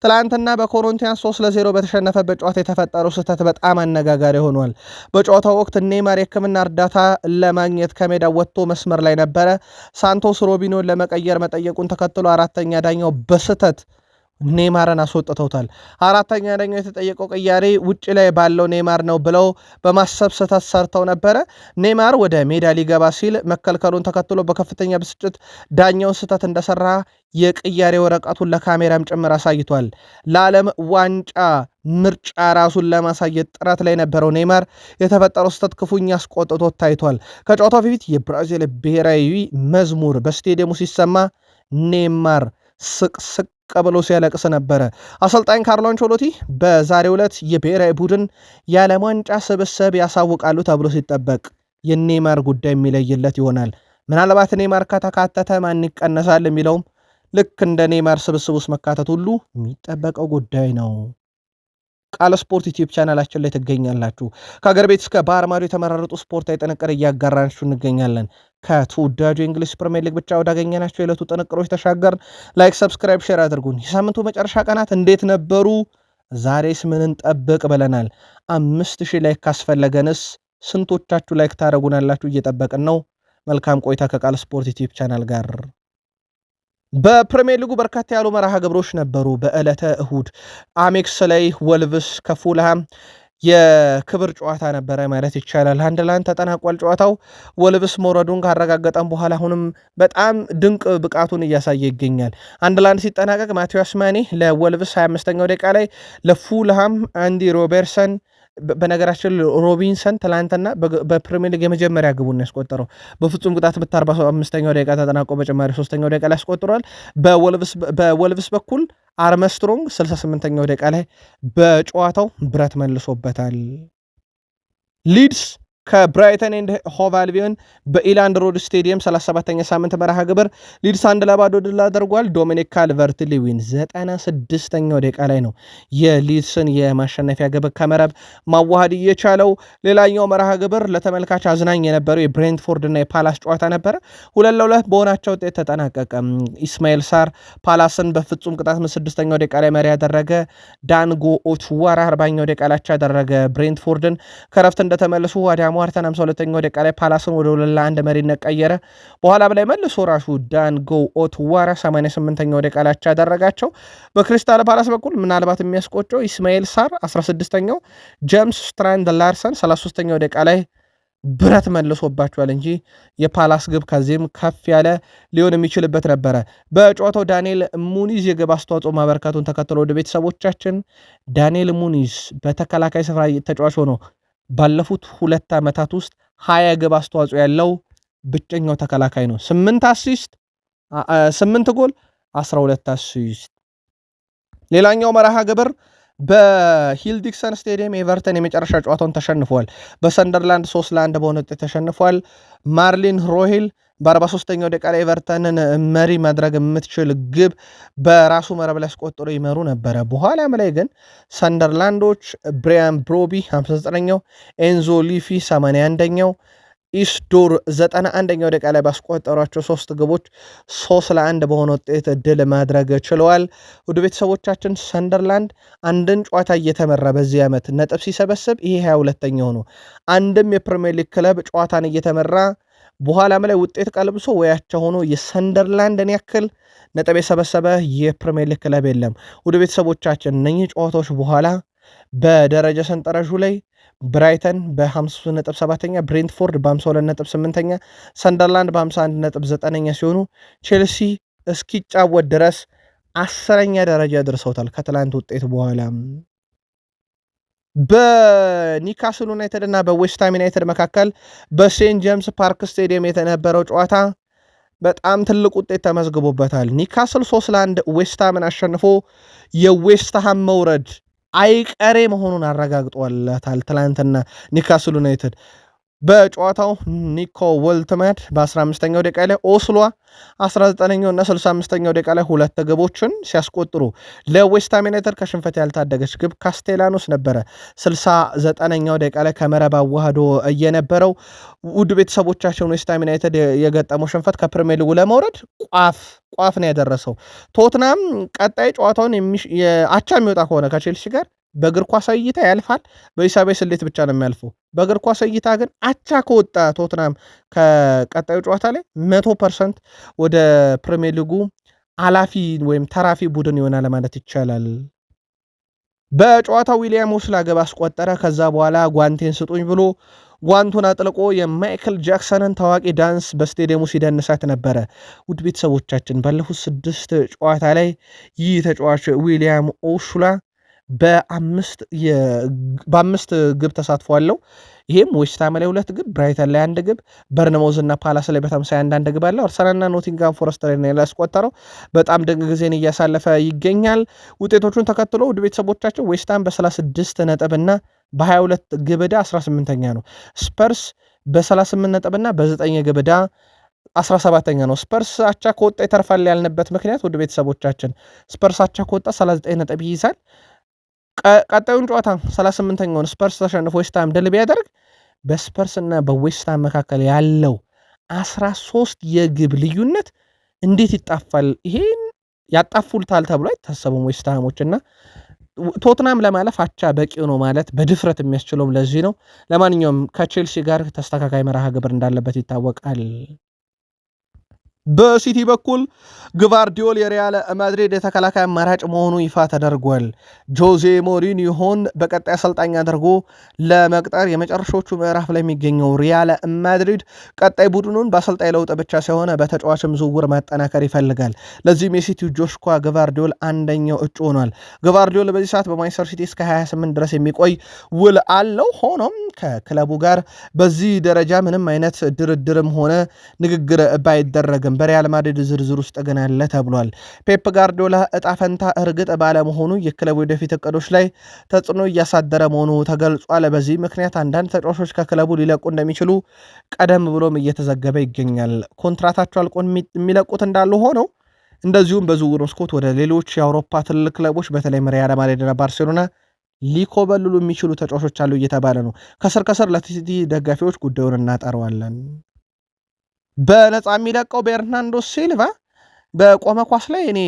ትላንትና በኮሪንቲያንስ 3-0 በተሸነፈበት ጨዋታ የተፈጠረው ስህተት በጣም አነጋጋሪ ሆኗል። በጨዋታው ወቅት ኔይማር የሕክምና እርዳታ ለማግኘት ከሜዳ ወጥቶ መስመር ላይ ነበረ። ሳንቶስ ሮቢኖን ለመቀየር መጠየቁን ተከትሎ አራተኛ ዳኛው በስህተት ኔይማርን አስወጥተውታል። አራተኛ ደግሞ የተጠየቀው ቅያሬ ውጭ ላይ ባለው ኔይማር ነው ብለው በማሰብ ስህተት ሰርተው ነበረ። ኔይማር ወደ ሜዳ ሊገባ ሲል መከልከሉን ተከትሎ በከፍተኛ ብስጭት ዳኛውን ስህተት እንደሰራ የቅያሬ ወረቀቱን ለካሜራም ጭምር አሳይቷል። ለዓለም ዋንጫ ምርጫ ራሱን ለማሳየት ጥረት ላይ ነበረው ኔይማር የተፈጠረው ስህተት ክፉኛ አስቆጥቶት ታይቷል። ከጨዋታው በፊት የብራዚል ብሔራዊ መዝሙር በስቴዲየሙ ሲሰማ ኔይማር ስቅስቅ ቀብሎ ሲያለቅስ ነበረ። አሰልጣኝ ካርሎ አንቸሎቲ በዛሬው ዕለት የብሔራዊ ቡድን የዓለም ዋንጫ ስብስብ ያሳውቃሉ ተብሎ ሲጠበቅ የኔይማር ጉዳይ የሚለይለት ይሆናል። ምናልባት ኔይማር ከተካተተ ማን ይቀነሳል የሚለውም ልክ እንደ ኔይማር ስብስብ ውስጥ መካተት ሁሉ የሚጠበቀው ጉዳይ ነው። ቃል ስፖርት ዩቲዩብ ቻናላችን ላይ ትገኛላችሁ። ከሀገር ቤት እስከ ባህር ማዶ የተመራረጡ ስፖርታዊ ጥንቅር እያጋራናችሁ እንገኛለን። ከተወዳጁ የእንግሊዝ ፕሪሚየር ሊግ ብቻ ወዳገኘናቸው የዕለቱ ጥንቅሮች ተሻገር። ላይክ፣ ሰብስክራይብ፣ ሼር አድርጉን። የሳምንቱ መጨረሻ ቀናት እንዴት ነበሩ? ዛሬስ ምን እንጠብቅ ብለናል። 5000 ላይክ ካስፈለገንስ ስንቶቻችሁ ላይክ ታደረጉናላችሁ? እየጠበቅን ነው። መልካም ቆይታ ከቃል ስፖርት ዩቲዩብ ቻናል ጋር። በፕሪሚየር ሊጉ በርካታ ያሉ መርሃ ግብሮች ነበሩ። በዕለተ እሁድ አሜክስ ላይ ወልቭስ ከፉልሃም የክብር ጨዋታ ነበረ ማለት ይቻላል። 1-1 ተጠናቋል ጨዋታው። ወልቭስ መውረዱን ካረጋገጠም በኋላ አሁንም በጣም ድንቅ ብቃቱን እያሳየ ይገኛል። 1-1 ሲጠናቀቅ ማቴዎስ ማኔ ለወልቭስ 25ኛው ደቂቃ ላይ፣ ለፉልሃም አንዲ ሮበርትሰን በነገራችን ሮቢንሰን ትላንትና በፕሪሚየር ሊግ የመጀመሪያ ግቡን ያስቆጠረው በፍጹም ቅጣት ምት 45ኛው ደቂቃ ተጠናቆ በጭማሪ 3ኛው ደቂቃ ላይ ያስቆጥሯል። በወልቭስ በኩል አርምስትሮንግ 68ኛው ደቂቃ ላይ በጨዋታው ብረት መልሶበታል። ሊድስ ከብራይተን ኤንድ ሆቭ አልቢዮን በኢላንድ ሮድ ስቴዲየም 37ኛ ሳምንት መርሃ ግብር ሊድስ 1-0 ድል አድርጓል። ዶሚኒክ ካልቨርት ሊዊን 96ኛው ደቂቃ ላይ ነው የሊድስን የማሸነፊያ ግብ ከመረብ ማዋሃድ እየቻለው። ሌላኛው መርሃ ግብር ለተመልካች አዝናኝ የነበረው የብሬንትፎርድ እና የፓላስ ጨዋታ ነበረ። 2-2 በሆናቸው ውጤት ተጠናቀቀ። ኢስማኤል ሳር ፓላስን በፍጹም ቅጣት ምት 6ኛው ደቂቃ ላይ መሪ ያደረገ። ዳንጎ ኦቹዋራ 40ኛው ደቂቃ ላይ ያደረገ ብሬንትፎርድን ከረፍት እንደተመለሱ ወደ ሞርተን 52ኛው ደቂቃ ላይ ፓላስን ወደ 2-1 መሪነት ቀየረ። በኋላ ላይ መልሶ ራሹ ዳንጎ ኦቱዋራ 88ኛው ደቂቃ ላይ ያደረጋቸው። በክሪስታል ፓላስ በኩል ምናልባት የሚያስቆጨው ኢስማኤል ሳር 16ኛው፣ ጄምስ ስትራንድ ላርሰን 33ኛው ደቂቃ ላይ ብረት መልሶባቸዋል እንጂ የፓላስ ግብ ከዚህም ከፍ ያለ ሊሆን የሚችልበት ነበረ። በጨዋታው ዳንኤል ሙኒዝ የግብ አስተዋጽኦ ማበረከቱን ተከትሎ ወደ ቤተሰቦቻችን ዳንኤል ሙኒዝ በተከላካይ ስፍራ ተጫዋች ሆኖ ባለፉት 2 ዓመታት ውስጥ 20 ግብ አስተዋጽኦ ያለው ብቸኛው ተከላካይ ነው። 8 አሲስት፣ 8 ጎል፣ 12 አሲስት። ሌላኛው መርሃ ግብር በሂል ዲክሰን ስቴዲየም ኤቨርተን የመጨረሻ ጨዋታውን ተሸንፏል። በሰንደርላንድ 3-1 በሆነ ውጤት ተሸንፏል። ማርሊን ሮሄል በ43ኛው ደቂቃ ላይ ኤቨርተንን መሪ ማድረግ የምትችል ግብ በራሱ መረብ ላይ አስቆጥሮ ይመሩ ነበረ። በኋላም ላይ ግን ሰንደርላንዶች ብሪያን ብሮቢ 59ኛው፣ ኤንዞ ሊፊ 81ኛው፣ ኢስዶር 91ኛው ደቂቃ ላይ ባስቆጠሯቸው 3 ግቦች 3-1 በሆነ ውጤት ድል ማድረግ ችለዋል። ወደ ቤተሰቦቻችን ሰንደርላንድ አንድን ጨዋታ እየተመራ በዚህ ዓመት ነጥብ ሲሰበስብ ይሄ 22ኛው ነው። አንድም የፕሪሚየር ሊግ ክለብ ጨዋታን እየተመራ በኋላም ላይ ውጤት ቀልብሶ ወያቸው ሆኖ የሰንደርላንድን ያክል ነጥብ የሰበሰበ የፕሪሚየር ሊግ ክለብ የለም። ወደ ቤተሰቦቻችን እነኚህ ጨዋታዎች በኋላ በደረጃ ሰንጠረዡ ላይ ብራይተን በ53.7ኛ፣ ብሬንትፎርድ በ52.8ኛ፣ ሰንደርላንድ በ51.9ኛ ሲሆኑ ቼልሲ እስኪጫወት ድረስ 10ኛ ደረጃ ደርሰውታል ከትላንት ውጤት በኋላ። በኒካስል ዩናይትድ እና በዌስትሃም ዩናይትድ መካከል በሴንት ጄምስ ፓርክ ስቴዲየም የተነበረው ጨዋታ በጣም ትልቅ ውጤት ተመዝግቦበታል። ኒካስል 3-1 ዌስትሃምን አሸንፎ የዌስትሃም መውረድ አይቀሬ መሆኑን አረጋግጧላታል። ትላንትና ኒካስል ዩናይትድ በጨዋታው ኒኮ ወልትማድ በ15ኛው ደቂቃ ላይ ኦስሏ 19ኛው እና 65ኛው ደቂቃ ላይ 2 ግቦችን ሲያስቆጥሩ ለዌስትሃም ዩናይትድ ከሽንፈት ያልታደገች ግብ ካስቴላኖስ ነበረ 69ኛው ደቂቃ ላይ ከመረብ አዋህዶ እየነበረው። ውድ ቤተሰቦቻቸውን ዌስትሃም ዩናይትድ የገጠመው ሽንፈት ከፕሪሚየር ሊጉ ለመውረድ ቋፍ ነው ያደረሰው። ቶትናም ቀጣይ ጨዋታውን አቻ የሚወጣ ከሆነ ከቼልሲ ጋር በእግር ኳስ እይታ ያልፋል። በሂሳባዊ ስሌት ብቻ ነው የሚያልፈው። በእግር ኳስ እይታ ግን አቻ ከወጣ ቶትናም ከቀጣዩ ጨዋታ ላይ 100% ወደ ፕሪሚየር ሊጉ አላፊ ወይም ተራፊ ቡድን ይሆናል ማለት ይቻላል። በጨዋታው ዊሊያም ኦስላ ግብ አስቆጠረ። ከዛ በኋላ ጓንቴን ስጡኝ ብሎ ጓንቱን አጥልቆ የማይክል ጃክሰንን ታዋቂ ዳንስ በስቴዲየሙ ሲደንሳት ነበረ። ውድ ቤተሰቦቻችን ባለፉት 6 ጨዋታ ላይ ይህ ተጫዋች ዊሊያም ኦስላ በአምስት ግብ ተሳትፎ አለው። ይሄም ዌስትሃም ላይ 2 ግብ፣ ብራይተን ላይ 1 ግብ፣ በርንማውዝ እና ፓላስ ላይ በተመሳሳይ 1 ግብ አለው። አርሰናልና ኖቲንጋም ፎረስት ላይ ነው ያስቆጠረው። በጣም ድንቅ ጊዜን እያሳለፈ ይገኛል። ውጤቶቹን ተከትሎ ውድ ቤተሰቦቻቸው ዌስትሃም በ36 ነጥብና በ22 ግብ ዕዳ 18ኛ ነው። ስፐርስ በ38 ነጥብና በ9 ግብ ዕዳ 17ኛ ነው። ስፐርስ አቻ ከወጣ ይተርፋል ያልንበት ምክንያት ውድ ቤተሰቦቻችን ስፐርስ አቻ ከወጣ 39 ነጥብ ይይዛል። ቀጣዩን ጨዋታ 38ኛውን ስፐርስ ተሸንፎ ዌስትሃም ድል ቢያደርግ በስፐርስ እና በዌስትሃም መካከል ያለው 13 የግብ ልዩነት እንዴት ይጣፋል? ይሄን ያጣፉልታል ተብሎ አይታሰቡም ዌስትሃሞች እና ቶትናም ለማለፍ አቻ በቂ ነው ማለት በድፍረት የሚያስችለውም ለዚህ ነው። ለማንኛውም ከቼልሲ ጋር ተስተካካይ መርሃ ግብር እንዳለበት ይታወቃል። በሲቲ በኩል ግቫርዲዮል የሪያል ማድሪድ የተከላካይ አማራጭ መሆኑ ይፋ ተደርጓል። ጆዜ ሞሪኒዮን በቀጣይ አሰልጣኝ አድርጎ ለመቅጠር የመጨረሻዎቹ ምዕራፍ ላይ የሚገኘው ሪያል ማድሪድ ቀጣይ ቡድኑን በአሰልጣኝ ለውጥ ብቻ ሳይሆን በተጫዋችም ዝውውር ማጠናከር ይፈልጋል። ለዚህም የሲቲው ጆሽኳ ግቫርዲዮል አንደኛው እጩ ሆኗል። ግቫርዲዮል በዚህ ሰዓት በማንቸስተር ሲቲ እስከ 28 ድረስ የሚቆይ ውል አለው። ሆኖም ከክለቡ ጋር በዚህ ደረጃ ምንም አይነት ድርድርም ሆነ ንግግር ባይደረግም በሪያል ማድሪድ ዝርዝር ውስጥ ግን አለ ተብሏል። ፔፕ ጋርዲዮላ እጣ ፈንታ እርግጥ ባለመሆኑ የክለቡ ወደፊት እቅዶች ላይ ተጽዕኖ እያሳደረ መሆኑ ተገልጿል። በዚህ ምክንያት አንዳንድ ተጫዋቾች ከክለቡ ሊለቁ እንደሚችሉ ቀደም ብሎም እየተዘገበ ይገኛል። ኮንትራታቸው አልቆ የሚለቁት እንዳሉ ሆነው እንደዚሁም በዝውውር መስኮት ወደ ሌሎች የአውሮፓ ትልቅ ክለቦች በተለይም ሪያል ማድሪድና ባርሴሎና ሊኮበልሉ የሚችሉ ተጫዋቾች አሉ እየተባለ ነው። ከስር ለሲቲ ደጋፊዎች ጉዳዩን እናጠረዋለን። በነፃ የሚለቀው ቤርናንዶ ሲልቫ በቆመ ኳስ ላይ እኔ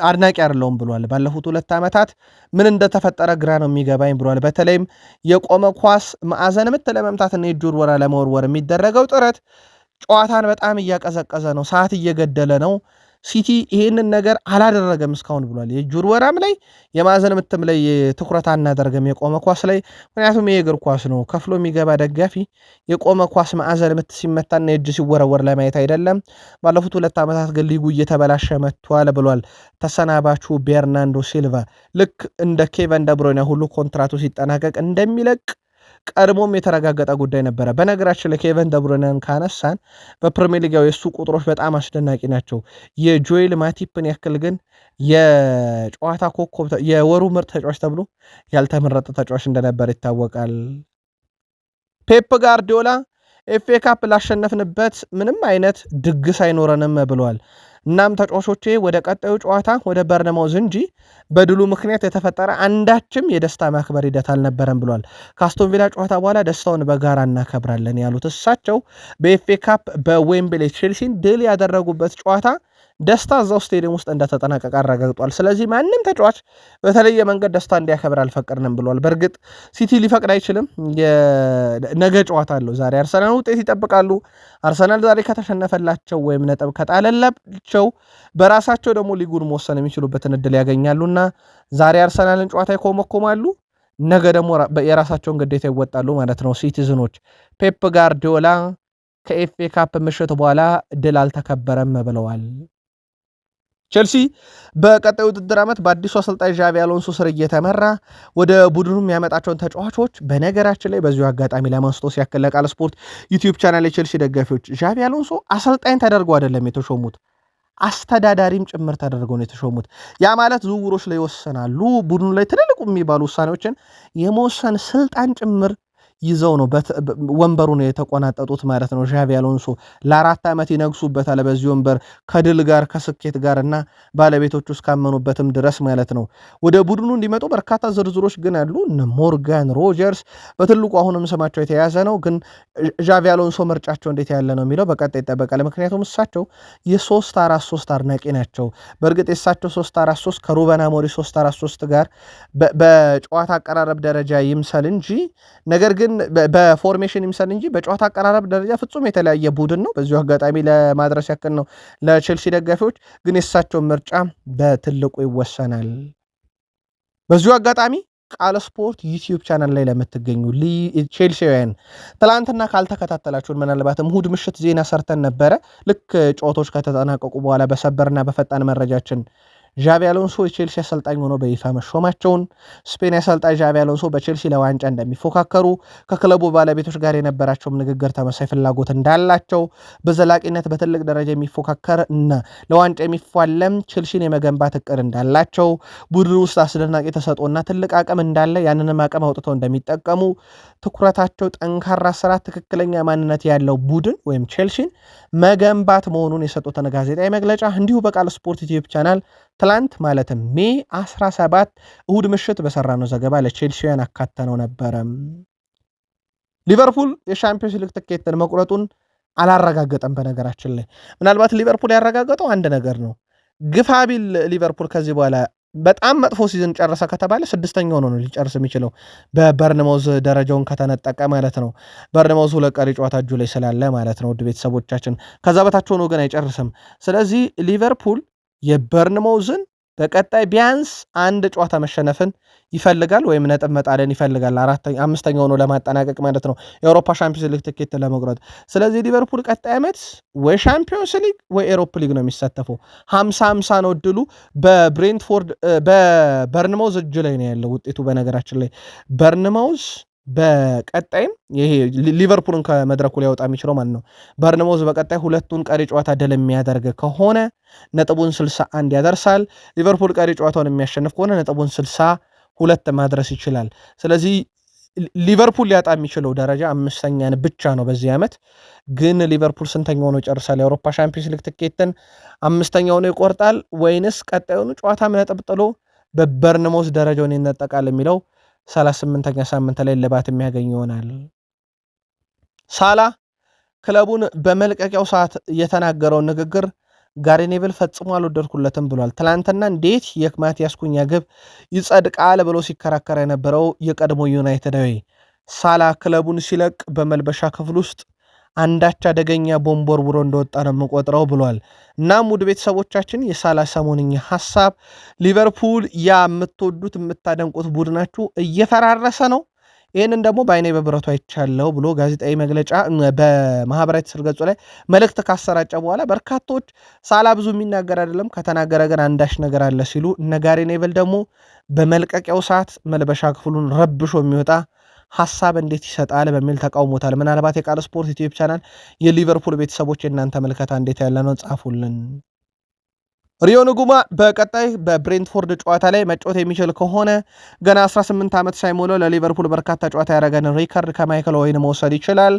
አድናቂ አይደለሁም ብሏል። ባለፉት 2 ዓመታት ምን እንደተፈጠረ ግራ ነው የሚገባኝ ብሏል። በተለይም የቆመ ኳስ ማዕዘን ምት ለመምታትና የእጅ ውርወራ ለመወርወር የሚደረገው ጥረት ጨዋታን በጣም እያቀዘቀዘ ነው፣ ሰዓት እየገደለ ነው። ሲቲ ይሄንን ነገር አላደረገም እስካሁን ብሏል። የእጅ ውርወራም ላይ የማዕዘን ምትም ላይ ትኩረት አናደርግም የቆመ ኳስ ላይ፣ ምክንያቱም ይሄ እግር ኳስ ነው። ከፍሎ የሚገባ ደጋፊ የቆመ ኳስ ማዕዘን ምት ሲመታና የእጅ ሲወረወር ለማየት አይደለም። ባለፉት 2 ዓመታት ግን ሊጉ እየተበላሸ መጥቷል ብሏል ተሰናባቹ ቤርናንዶ ሲልቫ። ልክ እንደ ኬቨን ደብሮይነ ሁሉ ኮንትራቱ ሲጠናቀቅ እንደሚለቅ ቀድሞም የተረጋገጠ ጉዳይ ነበረ። በነገራችን ላይ ኬቨን ደብሩይነን ካነሳን በፕሪሚየር ሊጋው የሱ ቁጥሮች በጣም አስደናቂ ናቸው። የጆኤል ማቲፕን ያክል ግን የጨዋታ ኮከብ የወሩ ምርጥ ተጫዋች ተብሎ ያልተመረጠ ተጫዋች እንደነበር ይታወቃል። ፔፕ ጋርዲዮላ ኤፍኤ ካፕ ላሸነፍንበት ምንም አይነት ድግስ አይኖረንም ብለዋል። እናም ተጫዋቾቼ ወደ ቀጣዩ ጨዋታ ወደ በርነማውዝ እንጂ በድሉ ምክንያት የተፈጠረ አንዳችም የደስታ ማክበር ሂደት አልነበረም ብሏል። ከአስቶን ቪላ ጨዋታ በኋላ ደስታውን በጋራ እናከብራለን ያሉት እሳቸው በኤፍኤ ካፕ በዌምብሌ ቼልሲን ድል ያደረጉበት ጨዋታ ደስታ እዛው ስቴዲየም ውስጥ እንደተጠናቀቀ አረጋግጧል። ስለዚህ ማንም ተጫዋች በተለየ መንገድ ደስታ እንዲያከብር አልፈቀድንም ብሏል። በእርግጥ ሲቲ ሊፈቅድ አይችልም። ነገ ጨዋታ አለው። ዛሬ አርሰናል ውጤት ይጠብቃሉ። አርሰናል ዛሬ ከተሸነፈላቸው ወይም ነጥብ ከጣለላቸው በራሳቸው ደግሞ ሊጉን መወሰን የሚችሉበትን እድል ያገኛሉና ዛሬ አርሰናልን ጨዋታ ይኮመኮማሉ። ነገ ደግሞ የራሳቸውን ግዴታ ይወጣሉ ማለት ነው ሲቲዝኖች። ፔፕ ጋርዲዮላ ከኤፍኤ ካፕ ምሽት በኋላ ድል አልተከበረም ብለዋል። ቼልሲ በቀጣዩ ውድድር ዓመት በአዲሱ አሰልጣኝ ዣቪ አሎንሶ ስር እየተመራ ወደ ቡድኑ የሚያመጣቸውን ተጫዋቾች በነገራችን ላይ በዚሁ አጋጣሚ ለማስታወስ ያክል ለቃል ስፖርት ዩቲዩብ ቻናል የቼልሲ ደጋፊዎች ዣቪ አሎንሶ አሰልጣኝ ተደርገው አይደለም የተሾሙት፣ አስተዳዳሪም ጭምር ተደርገው ነው የተሾሙት። ያ ማለት ዝውውሮች ላይ ይወሰናሉ፣ ቡድኑ ላይ ትልልቁ የሚባሉ ውሳኔዎችን የመወሰን ስልጣን ጭምር ይዘው ነው ወንበሩን የተቆናጠጡት ማለት ነው። ዣቪ አሎንሶ ለ4 ዓመት ይነግሱበታል በዚህ ወንበር ከድል ጋር ከስኬት ጋር እና ባለቤቶቹ እስካመኑበትም ድረስ ማለት ነው። ወደ ቡድኑ እንዲመጡ በርካታ ዝርዝሮች ግን አሉ። እነ ሞርጋን ሮጀርስ በትልቁ አሁንም ስማቸው የተያዘ ነው። ግን ዣቪ አሎንሶ ምርጫቸው እንዴት ያለ ነው የሚለው በቀጣይ ይጠበቃል። ምክንያቱም እሳቸው የ3-4-3 አድናቂ ናቸው። በእርግጥ የእሳቸው 3-4-3 ከሩበን አሞሪም 3-4-3 ጋር በጨዋታ አቀራረብ ደረጃ ይምሰል እንጂ ነገር ግን ቡድን በፎርሜሽን ይምሰል እንጂ በጨዋታ አቀራረብ ደረጃ ፍጹም የተለያየ ቡድን ነው። በዚሁ አጋጣሚ ለማድረስ ያክል ነው ለቼልሲ ደጋፊዎች፣ ግን የእሳቸው ምርጫ በትልቁ ይወሰናል። በዚሁ አጋጣሚ ቃል ስፖርት ዩቲዩብ ቻናል ላይ ለምትገኙ ቼልሲውያን ትላንትና ካልተከታተላችሁን ምናልባትም እሁድ ምሽት ዜና ሰርተን ነበረ። ልክ ጨዋታዎች ከተጠናቀቁ በኋላ በሰበርና በፈጣን መረጃችን ዣቪ አሎንሶ የቼልሲ አሰልጣኝ ሆኖ በይፋ መሾማቸውን፣ ስፔን አሰልጣኝ ዣቪ አሎንሶ በቼልሲ ለዋንጫ እንደሚፎካከሩ፣ ከክለቡ ባለቤቶች ጋር የነበራቸውም ንግግር ተመሳይ ፍላጎት እንዳላቸው፣ በዘላቂነት በትልቅ ደረጃ የሚፎካከር እና ለዋንጫ የሚፋለም ቼልሲን የመገንባት እቅድ እንዳላቸው፣ ቡድን ውስጥ አስደናቂ ተሰጥኦና ትልቅ አቅም እንዳለ፣ ያንንም አቅም አውጥተው እንደሚጠቀሙ፣ ትኩረታቸው ጠንካራ ስራ፣ ትክክለኛ ማንነት ያለው ቡድን ወይም ቼልሲን መገንባት መሆኑን የሰጡትን ጋዜጣዊ መግለጫ እንዲሁ በቃል ስፖርት ዩቲዩብ ቻናል ትላንት ማለትም ሜይ 17 እሁድ ምሽት በሰራነው ዘገባ ለቼልሲያን አካተነው ነበረ። ሊቨርፑል የሻምፒዮንስ ሊግ ትኬትን መቁረጡን አላረጋገጠም። በነገራችን ላይ ምናልባት ሊቨርፑል ያረጋገጠው አንድ ነገር ነው። ግፋቢል ሊቨርፑል ከዚህ በኋላ በጣም መጥፎ ሲዝን ጨረሰ ከተባለ 6ኛ ሆኖ ነው ሊጨርስ የሚችለው በበርንማውዝ ደረጃውን ከተነጠቀ ማለት ነው። በርንማውዝ ሁለት ቀሪ ጨዋታ እጁ ላይ ስላለ ማለት ነው። ውድ ቤተሰቦቻችን ከዛ በታች ሆኖ ግን አይጨርስም። ስለዚህ ሊቨርፑል የበርንማውዝን በቀጣይ ቢያንስ አንድ ጨዋታ መሸነፍን ይፈልጋል ወይም ነጥብ መጣልን ይፈልጋል። አምስተኛ ሆኖ ለማጠናቀቅ ማለት ነው የአውሮፓ ሻምፒዮንስ ሊግ ትኬት ለመቁረጥ። ስለዚህ ሊቨርፑል ቀጣይ ዓመት ወይ ሻምፒዮንስ ሊግ ወይ ኤሮፕ ሊግ ነው የሚሳተፈው። 50-50 ነው እድሉ። በብሬንትፎርድ በበርንማውዝ እጅ ላይ ነው ያለው ውጤቱ። በነገራችን ላይ በርንማውዝ በቀጣይም ይሄ ሊቨርፑልን ከመድረኩ ላይ ያወጣ የሚችለው ማለት ነው። በርንማውዝ በቀጣይ ሁለቱን ቀሪ ጨዋታ ድል የሚያደርግ ከሆነ ነጥቡን 61 ያደርሳል። ሊቨርፑል ቀሪ ጨዋታውን የሚያሸንፍ ከሆነ ነጥቡን 62 ማድረስ ይችላል። ስለዚህ ሊቨርፑል ሊያጣ የሚችለው ደረጃ 5ኛን ብቻ ነው በዚህ ዓመት። ግን ሊቨርፑል ስንተኛ ሆኖ ይጨርሳል የአውሮፓ ሻምፒዮንስ ሊግ ትኬትን? 5ኛ ሆኖ ይቆርጣል ወይንስ ቀጣዩን ጨዋታ ነጥብ ጥሎ በበርንማውዝ ደረጃውን ይነጠቃል የሚለው 38ኛ ሳምንት ላይ ልባት የሚያገኝ ይሆናል። ሳላ ክለቡን በመልቀቂያው ሰዓት የተናገረውን ንግግር ጋሪ ኔቭል ፈጽሞ አልወደድኩለትም ብሏል። ትላንትና እንዴት የማቲያስ ኩኛ ግብ ይጸድቃል ብሎ ሲከራከር የነበረው የቀድሞ ዩናይትዳዊ ሳላ ክለቡን ሲለቅ በመልበሻ ክፍል ውስጥ አንዳች አደገኛ ቦምቦር ብሮ እንደወጣ ነው የምቆጥረው ብሏል። እናም ውድ ቤተሰቦቻችን የሳላ ሰሞንኛ ሐሳብ ሊቨርፑል ያ የምትወዱት የምታደንቁት ቡድናችሁ እየፈራረሰ ነው፣ ይህንን ደግሞ በአይኔ በብረቱ አይቻለው ብሎ ጋዜጣዊ መግለጫ በማህበራዊ ትስስር ገጹ ላይ መልእክት ካሰራጨ በኋላ በርካቶች ሳላ ብዙ የሚናገር አይደለም፣ ከተናገረ ግን አንዳች ነገር አለ ሲሉ፣ እነ ጋሪ ኔቭል ደግሞ በመልቀቂያው ሰዓት መልበሻ ክፍሉን ረብሾ የሚወጣ ሐሳብ እንዴት ይሰጣል በሚል ተቃውሞታል። ምናልባት የቃል ስፖርት ዩቲዩብ ቻናል የሊቨርፑል ቤተሰቦች የእናንተ መልከታ እንዴት ያለ ነው? ጻፉልን። ሪዮ ንጉማ በቀጣይ በብሬንትፎርድ ጨዋታ ላይ መጫወት የሚችል ከሆነ ገና 18 ዓመት ሳይሞላው ለሊቨርፑል በርካታ ጨዋታ ያደረገን ሪካርድ ከማይክል ኦዌን መውሰድ ይችላል።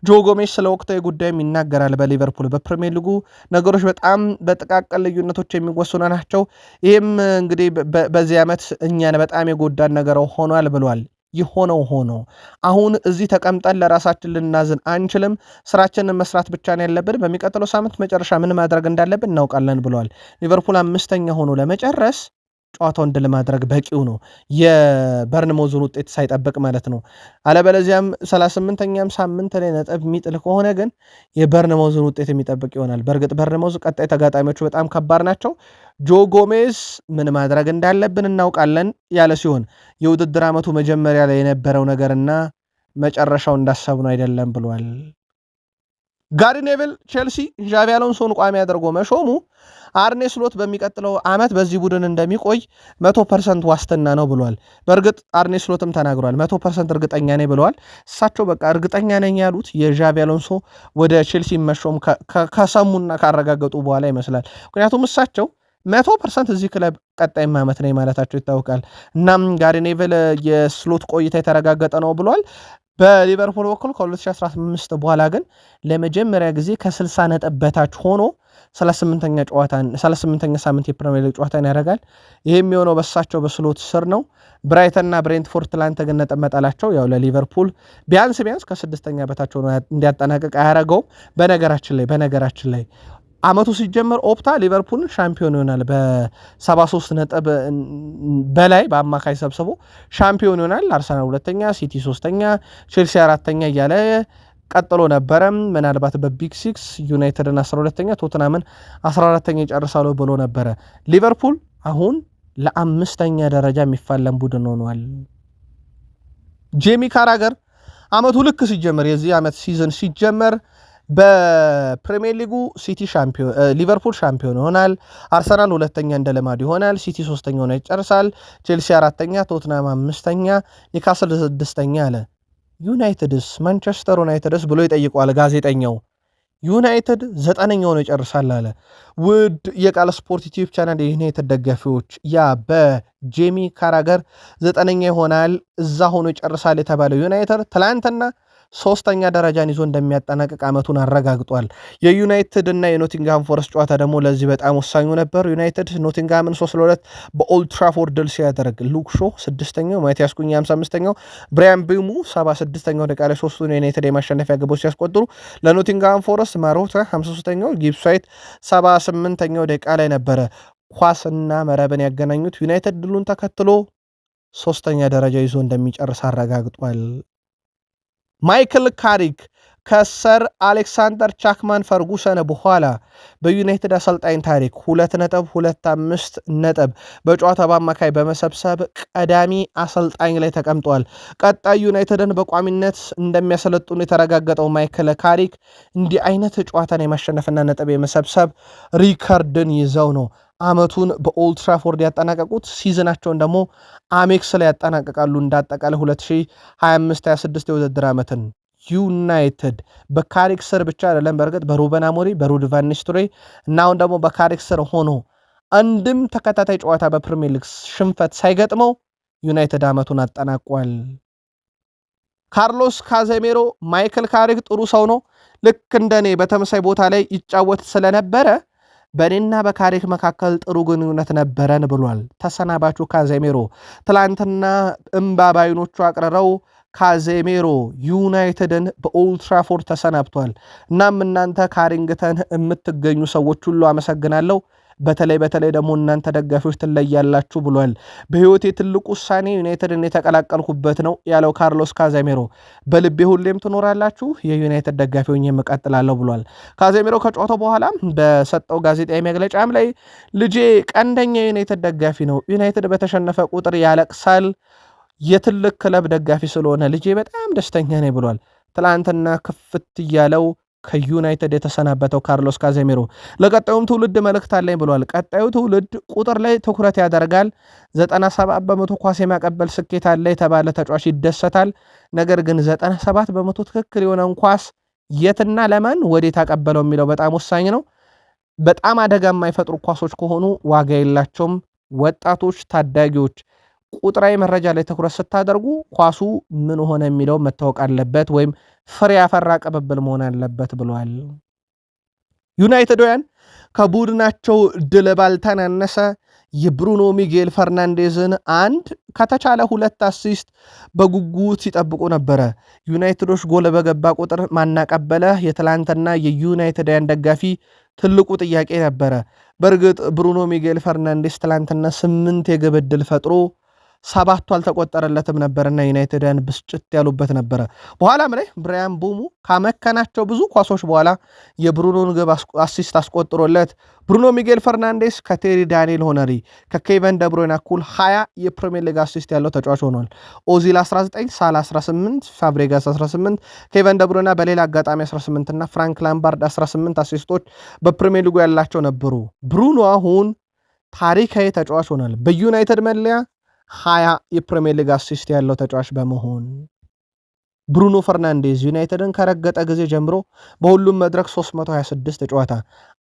ጆ ጎሜዝ ስለ ወቅታዊ ጉዳይም ይናገራል። በሊቨርፑል በፕሪሚየር ሊጉ ነገሮች በጣም በጥቃቅን ልዩነቶች የሚወሰኑ ናቸው። ይህም እንግዲህ በዚህ ዓመት እኛን በጣም የጎዳን ነገር ሆኗል ብሏል። የሆነው ሆኖ አሁን እዚህ ተቀምጠን ለራሳችን ልናዝን አንችልም። ስራችንን መስራት ብቻ ነው ያለብን። በሚቀጥለው ሳምንት መጨረሻ ምን ማድረግ እንዳለብን እናውቃለን ብለዋል። ሊቨርፑል 5ኛ ሆኖ ለመጨረስ ጨዋታውን ድል ማድረግ በቂው ነው፣ የበርንማውዝን ውጤት ሳይጠብቅ ማለት ነው። አለበለዚያም 38ኛም ሳምንት ላይ ነጥብ የሚጥል ከሆነ ግን የበርንማውዝን ውጤት የሚጠብቅ ይሆናል። በእርግጥ በርንማውዝ ቀጣይ ተጋጣሚዎቹ በጣም ከባድ ናቸው። ጆ ጎሜዝ ምን ማድረግ እንዳለብን እናውቃለን ያለ ሲሆን የውድድር ዓመቱ መጀመሪያ ላይ የነበረው ነገርና መጨረሻው እንዳሰብነው አይደለም ብሏል። ጋሪ ኔቭል ቼልሲ ዣቪ አሎንሶን ቋሚ አድርጎ መሾሙ አርኔ ስሎት በሚቀጥለው ዓመት በዚህ ቡድን እንደሚቆይ 100% ዋስትና ነው ብሏል። በእርግጥ አርኔ ስሎትም ተናግሯል። 100% እርግጠኛ ነኝ ብለዋል። እሳቸው በቃ እርግጠኛ ነኝ ያሉት የዣቪ አሎንሶ ወደ ቼልሲ መሾም ከሰሙና ካረጋገጡ በኋላ ይመስላል። ምክንያቱም እሳቸው 100% እዚህ ክለብ ቀጣይ ዓመት ነኝ ማለታቸው ይታወቃል። እናም ጋሪ ኔቭል የስሎት ቆይታ የተረጋገጠ ነው ብሏል። በሊቨርፑል በኩል ከ2015 በኋላ ግን ለመጀመሪያ ጊዜ ከ60 ነጥብ በታች ሆኖ 38ኛ ሳምንት የፕሪሚየር ሊግ ጨዋታን ያደርጋል። ይህ የሚሆነው በሳቸው በስሎት ስር ነው። ብራይተንና ብሬንትፎርድ ትላንት ግን ነጥብ መጣላቸው ያው ለሊቨርፑል ቢያንስ ከ6ኛ በታች ሆኖ እንዲያጠናቀቅ አያደርገውም። በነገራችን ላይ አመቱ ሲጀመር ኦፕታ ሊቨርፑልን ሻምፒዮን ይሆናል በ73 ነጥብ በላይ በአማካይ ሰብስቦ ሻምፒዮን ይሆናል። አርሰናል ሁለተኛ፣ ሲቲ ሶስተኛ፣ ቼልሲ አራተኛ እያለ ቀጥሎ ነበረ። ምናልባት በቢግ ሲክስ ዩናይትድን 12ኛ ቶትናምን 14ኛ ይጨርሳሉ ብሎ ነበረ። ሊቨርፑል አሁን ለአምስተኛ ደረጃ የሚፋለም ቡድን ሆኗል። ጄሚ ካራገር አመቱ ልክ ሲጀመር የዚህ አመት ሲዝን ሲጀመር በፕሪሚየር ሊጉ ሊቨርፑል ሻምፒዮን ይሆናል። አርሰናል ሁለተኛ እንደ ልማድ ይሆናል። ሲቲ ሶስተኛ ሆኖ ይጨርሳል። ቼልሲ አራተኛ፣ ቶትናም አምስተኛ፣ ኒካስል ስድስተኛ አለ። ዩናይትድስ ማንቸስተር ዩናይትድስ ብሎ ይጠይቋል ጋዜጠኛው። ዩናይትድ ዘጠነኛ ሆኖ ይጨርሳል አለ። ውድ የቃል ስፖርት ዩቲዩብ ቻናል የዩናይትድ ደጋፊዎች ያ በጄሚ ካራገር ዘጠነኛ ይሆናል እዛ ሆኖ ይጨርሳል የተባለው ዩናይትድ ትላንትና ሶስተኛ ደረጃን ይዞ እንደሚያጠናቅቅ ዓመቱን አረጋግጧል። የዩናይትድ እና የኖቲንግሃም ፎረስት ጨዋታ ደግሞ ለዚህ በጣም ወሳኙ ነበር። ዩናይትድ ኖቲንግሃምን 3-2 በኦልድ ትራፎርድ ድል ሲያደርግ ሉክ ሾ 6ኛው፣ ማቲያስ ኩኛ 55ኛው፣ ብራያን ቤሙ 76ኛው ደቂቃ ላይ ሶስቱን የዩናይትድ የማሸነፊያ ግቦች ሲያስቆጥሩ ለኖቲንግሃም ፎረስት ማሮታ 53ኛው፣ ጊብስ ዋይት 78ኛው ደቂቃ ላይ ነበረ ኳስና መረብን ያገናኙት። ዩናይትድ ድሉን ተከትሎ ሶስተኛ ደረጃ ይዞ እንደሚጨርስ አረጋግጧል። ማይክል ካሪክ ከሰር አሌክሳንደር ቻክማን ፈርጉሰን በኋላ በዩናይትድ አሰልጣኝ ታሪክ 2.25 ነጥብ በጨዋታ በአማካይ በመሰብሰብ ቀዳሚ አሰልጣኝ ላይ ተቀምጧል። ቀጣይ ዩናይትድን በቋሚነት እንደሚያሰለጥኑ የተረጋገጠው ማይክል ካሪክ እንዲህ አይነት ጨዋታን የማሸነፍና ነጥብ የመሰብሰብ ሪከርድን ይዘው ነው አመቱን በኦልድ ትራፎርድ ያጠናቀቁት። ሲዝናቸውን ደግሞ አሜክስ ላይ ያጠናቀቃሉ። እንዳጠቃላይ 2025-26 የውድድር ዓመትን ዩናይትድ በካሪክ ስር ብቻ አይደለም፣ በእርግጥ በሩበን አሞሪም በሩድ ቫን ኒስተልሮይ እና አሁን ደግሞ በካሪክ ስር ሆኖ አንድም ተከታታይ ጨዋታ በፕሪሚየር ሊግ ሽንፈት ሳይገጥመው ዩናይትድ አመቱን አጠናቋል። ካርሎስ ካዜሜሮ ማይክል ካሪክ ጥሩ ሰው ነው፣ ልክ እንደኔ በተመሳይ ቦታ ላይ ይጫወት ስለነበረ በእኔና በካሪክ መካከል ጥሩ ግንኙነት ነበረን ብሏል። ተሰናባቹ ካዜሜሮ ትላንትና እምባ ባይኖቹ አቅርረው ካዜሜሮ ዩናይትድን በኦልድ ትራፎርድ ተሰናብቷል። እናም እናንተ ካሪንግተን የምትገኙ ሰዎች ሁሉ አመሰግናለሁ፣ በተለይ ደግሞ እናንተ ደጋፊዎች ትለያላችሁ ብሏል። በህይወቴ ትልቁ ውሳኔ ዩናይትድን የተቀላቀልኩበት ነው ያለው ካርሎስ ካዜሜሮ በልቤ ሁሌም ትኖራላችሁ፣ የዩናይትድ ደጋፊ ሆኜ እቀጥላለሁ ብሏል። ካዜሜሮ ከጨዋታው በኋላ በሰጠው ጋዜጣዊ መግለጫም ላይ ልጄ ቀንደኛ የዩናይትድ ደጋፊ ነው፣ ዩናይትድ በተሸነፈ ቁጥር ያለቅሳል፣ የትልቅ ክለብ ደጋፊ ስለሆነ ልጄ በጣም ደስተኛ ነኝ ብሏል። ትላንትና ክፍት እያለው ከዩናይትድ የተሰናበተው ካርሎስ ካዜሜሮ ለቀጣዩም ትውልድ መልእክት አለኝ ብሏል። ቀጣዩ ትውልድ ቁጥር ላይ ትኩረት ያደርጋል። 97 በመቶ ኳስ የማቀበል ስኬት አለ የተባለ ተጫዋች ይደሰታል። ነገር ግን 97 በመቶ ትክክል የሆነን ኳስ የትና ለማን ወዴት አቀበለው የሚለው በጣም ወሳኝ ነው። በጣም አደጋ የማይፈጥሩ ኳሶች ከሆኑ ዋጋ የላቸውም። ወጣቶች፣ ታዳጊዎች ቁጥራዊ መረጃ ላይ ትኩረት ስታደርጉ ኳሱ ምን ሆነ የሚለው መታወቅ አለበት፣ ወይም ፍሬ ያፈራ ቅብብል መሆን አለበት ብለዋል። ዩናይትዳውያን ከቡድናቸው ድል ባልተናነሰ የብሩኖ ሚጌል ፈርናንዴዝን አንድ ከተቻለ 2 አሲስት በጉጉት ሲጠብቁ ነበረ። ዩናይትዶች ጎል በገባ ቁጥር ማናቀበለ የትላንትና የዩናይትዳውያን ደጋፊ ትልቁ ጥያቄ ነበረ። በእርግጥ ብሩኖ ሚጌል ፈርናንዴዝ ትላንትና 8 የግብ ዕድል ፈጥሮ 7ቱ አልተቆጠረለትም ነበርና ዩናይትድን ብስጭት ያሉበት ነበረ። በኋላም ላይ ብራያን ቤሙ ካመከናቸው ብዙ ኳሶች በኋላ የብሩኖን ግብ አሲስት አስቆጥሮለት ብሩኖ ሚጌል ፈርናንዴዝ ከቴሪ ዳንኤል ሆነሪ ከኬቨን ደብሮይን እኩል 20 የፕሪሚየር ሊግ አሲስት ያለው ተጫዋች ሆኗል። ኦዚል 19፣ ሳላ 18፣ ፋብሬጋስ 18፣ ኬቨን ደብሮይና በሌላ አጋጣሚ 18 እና ፍራንክ ላምባርድ 18 አሲስቶች በፕሪሚየር ሊጉ ያላቸው ነበሩ። ብሩኖ አሁን ታሪካዊ ተጫዋች ሆኗል። በዩናይትድ መለያ 20 የፕሪሚየር ሊግ አሲስት ያለው ተጫዋች በመሆን ብሩኖ ፈርናንዴዝ ዩናይትድን ከረገጠ ጊዜ ጀምሮ በሁሉም መድረክ 326 ጨዋታ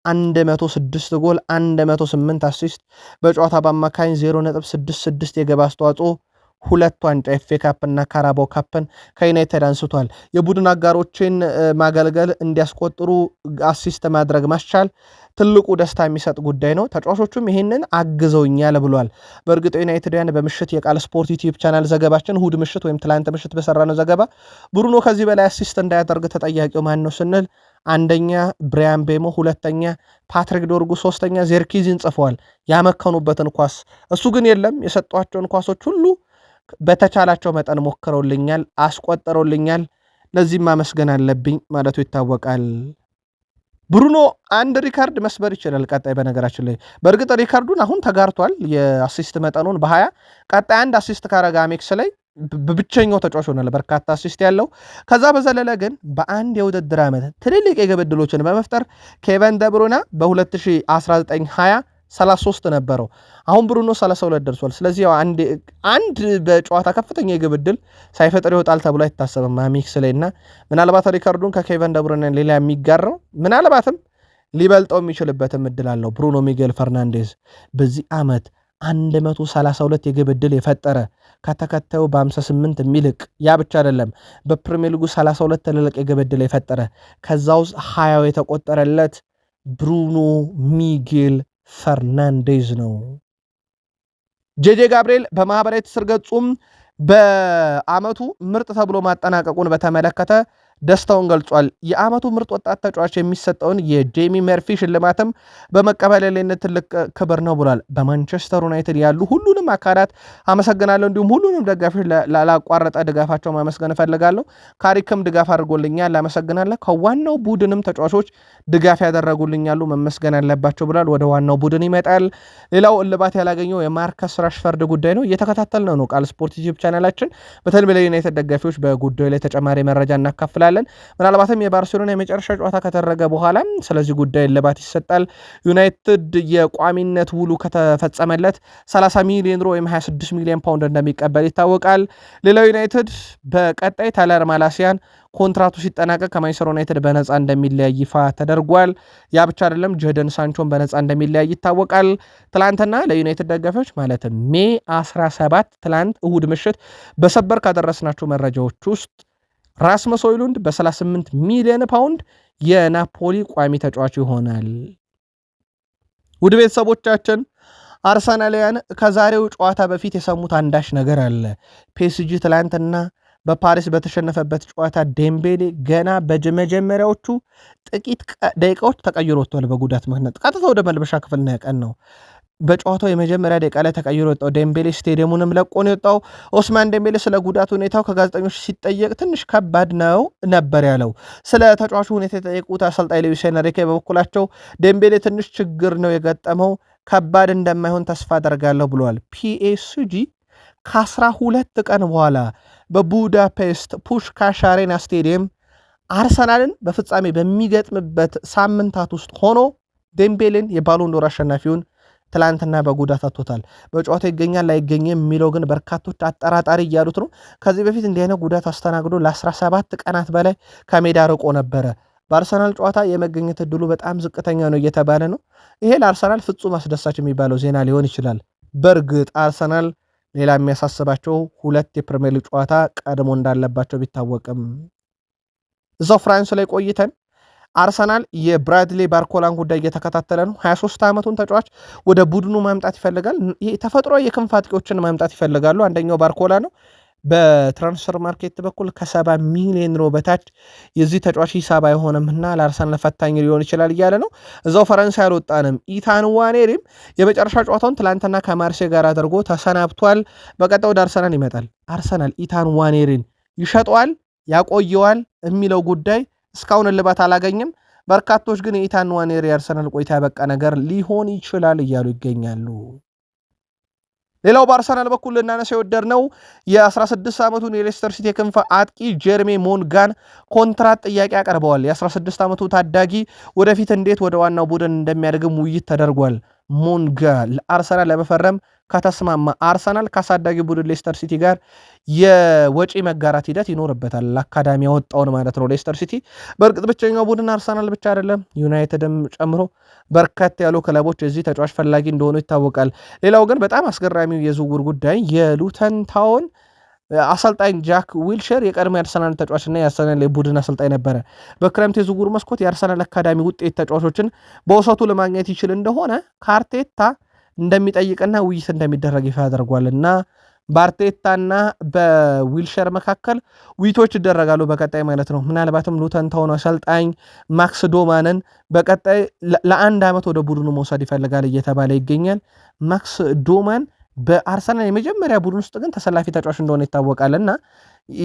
106 ጎል 108 አሲስት በጨዋታ በአማካኝ 0.66 የግብ አስተዋጽኦ 2 ዋንጫ ኤፍኤ ካፕ እና ካራባው ካፕን ከዩናይትድ አንስቷል። የቡድን አጋሮችን ማገልገል እንዲያስቆጥሩ አሲስት ማድረግ ማስቻል ትልቁ ደስታ የሚሰጥ ጉዳይ ነው። ተጫዋቾቹም ይህንን አግዘውኛል ብሏል። በእርግጥ ዩናይትድያን በምሽት የቃል ስፖርት ዩቲዩብ ቻናል ዘገባችን እሁድ ምሽት ወይም ትላንት ምሽት በሰራነው ዘገባ ብሩኖ ከዚህ በላይ አሲስት እንዳያደርግ ተጠያቂው ማን ነው ስንል አንደኛ ብሪያን ቤሞ፣ ሁለተኛ ፓትሪክ ዶርጉ፣ ሶስተኛ ዜርኪዚን ጽፈዋል ያመከኑበትን ኳስ። እሱ ግን የለም የሰጧቸውን ኳሶች ሁሉ በተቻላቸው መጠን ሞክረውልኛል፣ አስቆጠረውልኛል፣ ለዚህም ማመስገን አለብኝ ማለቱ ይታወቃል። ብሩኖ አንድ ሪካርድ መስበር ይችላል ቀጣይ። በነገራችን ላይ በእርግጥ ሪካርዱን አሁን ተጋርቷል የአሲስት መጠኑን በ20 ቀጣይ አንድ አሲስት ካረጋ አሜክስ ላይ ብቸኛው ተጫዋች ሆናል በርካታ አሲስት ያለው። ከዛ በዘለለ ግን በአንድ የውድድር ዓመት ትልልቅ የግብ ዕድሎችን በመፍጠር ኬቨን ደብሩና በ2019/20 33 ነበረው። አሁን ብሩኖ 32 ደርሷል። ስለዚህ አንድ በጨዋታ ከፍተኛ የግብ ዕድል ሳይፈጥር ይወጣል ተብሎ አይታሰብም አሜክስ ላይ እና ምናልባት ሪካርዱን ከኬቨን ደብሩና ሌላ የሚጋራው ምናልባትም ሊበልጠው የሚችልበትም ዕድል አለው። ብሩኖ ሚጌል ፈርናንዴዝ በዚህ ዓመት 132 የግብ ዕድል የፈጠረ ከተከታዩ በ58 የሚልቅ ያ ብቻ አይደለም፣ በፕሪሚየር ሊጉ 32 ትልልቅ የግብ ዕድል የፈጠረ ከዛ ውስጥ 20 የተቆጠረለት ብሩኖ ሚጌል ፈርናንዴዝ ነው። ጄጄ ጋብርኤል በማህበራዊ ትስስር ገጹም በአመቱ ምርጥ ተብሎ ማጠናቀቁን በተመለከተ ደስታውን ገልጿል። የአመቱ ምርጥ ወጣት ተጫዋች የሚሰጠውን የጄሚ መርፊ ሽልማትም በመቀበል ላይ ትልቅ ክብር ነው ብሏል። በማንቸስተር ዩናይትድ ያሉ ሁሉንም አካላት አመሰግናለሁ፣ እንዲሁም ሁሉንም ደጋፊዎች ላላቋረጠ ድጋፋቸው ማመስገን እፈልጋለሁ። ካሪክም ድጋፍ አድርጎልኛል፣ አመሰግናለሁ። ከዋናው ቡድንም ተጫዋቾች ድጋፍ ያደረጉልኛሉ፣ መመስገን አለባቸው ብሏል። ወደ ዋናው ቡድን ይመጣል። ሌላው እልባት ያላገኘው የማርከስ ራሽፈርድ ጉዳይ ነው። እየተከታተልነው ነው ቃል ስፖርት ዩቲዩብ ቻናላችን። በተለይ ለዩናይትድ ደጋፊዎች በጉዳዩ ላይ ተጨማሪ መረጃ እናካፍላለን። ምናልባትም የባርሴሎና የመጨረሻ ጨዋታ ከተደረገ በኋላ ስለዚህ ጉዳይ እልባት ይሰጣል። ዩናይትድ የቋሚነት ውሉ ከተፈጸመለት 30 ሚሊዮን ዩሮ ወይም 26 ሚሊዮን ፓውንድ እንደሚቀበል ይታወቃል። ሌላው ዩናይትድ በቀጣይ ታይለር ማላሲያን ኮንትራቱ ሲጠናቀቅ ከማንቸስተር ዩናይትድ በነፃ እንደሚለያይ ይፋ ተደርጓል። ያ ብቻ አይደለም፣ ጀደን ሳንቾን በነፃ እንደሚለያይ ይታወቃል። ትላንትና ለዩናይትድ ደጋፊዎች ማለትም ሜይ 17 ትላንት እሁድ ምሽት በሰበር ካደረስናቸው መረጃዎች ውስጥ ራስመስ ሆይሉንድ በ38 ሚሊዮን ፓውንድ የናፖሊ ቋሚ ተጫዋች ይሆናል። ውድ ቤተሰቦቻችን አርሰናልያን ከዛሬው ጨዋታ በፊት የሰሙት አንዳች ነገር አለ። ፒኤስጂ ትላንትና በፓሪስ በተሸነፈበት ጨዋታ ዴምቤሌ ገና በመጀመሪያዎቹ ጥቂት ደቂቃዎች ተቀይሮ ወጥቷል። በጉዳት ምክንያት ቀጥታ ወደ መልበሻ ክፍል ነው ያቀናው። በጨዋታው የመጀመሪያ ደቂቃ ላይ ተቀይሮ የወጣው ዴምቤሌ ስቴዲየሙንም ለቆ ነው የወጣው። ኦስማን ዴምቤሌ ስለ ጉዳት ሁኔታው ከጋዜጠኞች ሲጠየቅ ትንሽ ከባድ ነው ነበር ያለው። ስለ ተጫዋቹ ሁኔታ የጠየቁት አሰልጣኝ ሉዊስ ኤንሪኬ በበኩላቸው ዴምቤሌ ትንሽ ችግር ነው የገጠመው፣ ከባድ እንደማይሆን ተስፋ አደርጋለሁ ብለዋል። ፒኤስጂ ከ12 ቀን በኋላ በቡዳፔስት ፑሽካሽ አሬና ስቴዲየም አርሰናልን በፍጻሜ በሚገጥምበት ሳምንታት ውስጥ ሆኖ ዴምቤሌን የባሎንዶር አሸናፊውን ትላንትና በጉዳት አጥቶታል። በጨዋታ ይገኛል ላይገኝም የሚለው ግን በርካቶች አጠራጣሪ እያሉት ነው። ከዚህ በፊት እንዲህ አይነት ጉዳት አስተናግዶ ለ17 ቀናት በላይ ከሜዳ ርቆ ነበረ። በአርሰናል ጨዋታ የመገኘት እድሉ በጣም ዝቅተኛ ነው እየተባለ ነው። ይሄ ለአርሰናል ፍጹም አስደሳች የሚባለው ዜና ሊሆን ይችላል። በእርግጥ አርሰናል ሌላ የሚያሳስባቸው 2 የፕሪሚየር ሊግ ጨዋታ ቀድሞ እንዳለባቸው ቢታወቅም እዛው ፍራንስ ላይ ቆይተን አርሰናል የብራድሌ ባርኮላን ጉዳይ እየተከታተለ ነው። 23 ዓመቱን ተጫዋች ወደ ቡድኑ ማምጣት ይፈልጋል። ተፈጥሮ የክንፍ አጥቂዎችን ማምጣት ይፈልጋሉ። አንደኛው ባርኮላ ነው። በትራንስፈር ማርኬት በኩል ከ70 ሚሊዮን ዩሮ በታች የዚህ ተጫዋች ሂሳብ አይሆንምና ለአርሰናል ፈታኝ ሊሆን ይችላል እያለ ነው። እዛው ፈረንሳይ አልወጣንም። ኢታን ዋኔሪም የመጨረሻ ጨዋታውን ትላንትና ከማርሴ ጋር አድርጎ ተሰናብቷል። በቀጣይ ወደ አርሰናል ይመጣል። አርሰናል ኢታን ዋኔሪን ይሸጠዋል ያቆየዋል የሚለው ጉዳይ እስካሁን እልባት አላገኝም። በርካቶች ግን የኢታን ዋኔሪ የአርሰናል ቆይታ ያበቃ ነገር ሊሆን ይችላል እያሉ ይገኛሉ። ሌላው በአርሰናል በኩል ልናነሳ የወደድነው የ16 ዓመቱን የሌስተር ሲቲ ክንፍ አጥቂ ጀርሜ ሞንጋን ኮንትራት ጥያቄ አቀርበዋል። የ16 ዓመቱ ታዳጊ ወደፊት እንዴት ወደ ዋናው ቡድን እንደሚያደርግም ውይይት ተደርጓል። ሞንጋ ለአርሰናል ለመፈረም ከተስማማ አርሰናል ከአሳዳጊ ቡድን ሌስተር ሲቲ ጋር የወጪ መጋራት ሂደት ይኖርበታል። ለአካዳሚ ያወጣውን ማለት ነው ሌስተር ሲቲ። በእርግጥ ብቸኛው ቡድን አርሰናል ብቻ አይደለም፣ ዩናይትድም ጨምሮ በርከት ያሉ ክለቦች የዚህ ተጫዋች ፈላጊ እንደሆኑ ይታወቃል። ሌላው ግን በጣም አስገራሚው የዝውውር ጉዳይ የሉተን ታውን አሰልጣኝ ጃክ ዊልሸር የቀድሞ የአርሰናል ተጫዋችና የአርሰናል የቡድን አሰልጣኝ ነበረ። በክረምት የዝውውር መስኮት የአርሰናል አካዳሚ ውጤት ተጫዋቾችን በውሰቱ ለማግኘት ይችል እንደሆነ ከአርቴታ እንደሚጠይቅና ውይይት እንደሚደረግ ይፋ ያደርጓልና በአርቴታና በዊልሸር መካከል ውይይቶች ይደረጋሉ በቀጣይ ማለት ነው። ምናልባትም ሉተን ታውን አሰልጣኝ ማክስ ዶማንን በቀጣይ ለአንድ ዓመት ወደ ቡድኑ መውሰድ ይፈልጋል እየተባለ ይገኛል። ማክስ ዶማን በአርሰናል የመጀመሪያ ቡድን ውስጥ ግን ተሰላፊ ተጫዋች እንደሆነ ይታወቃል እና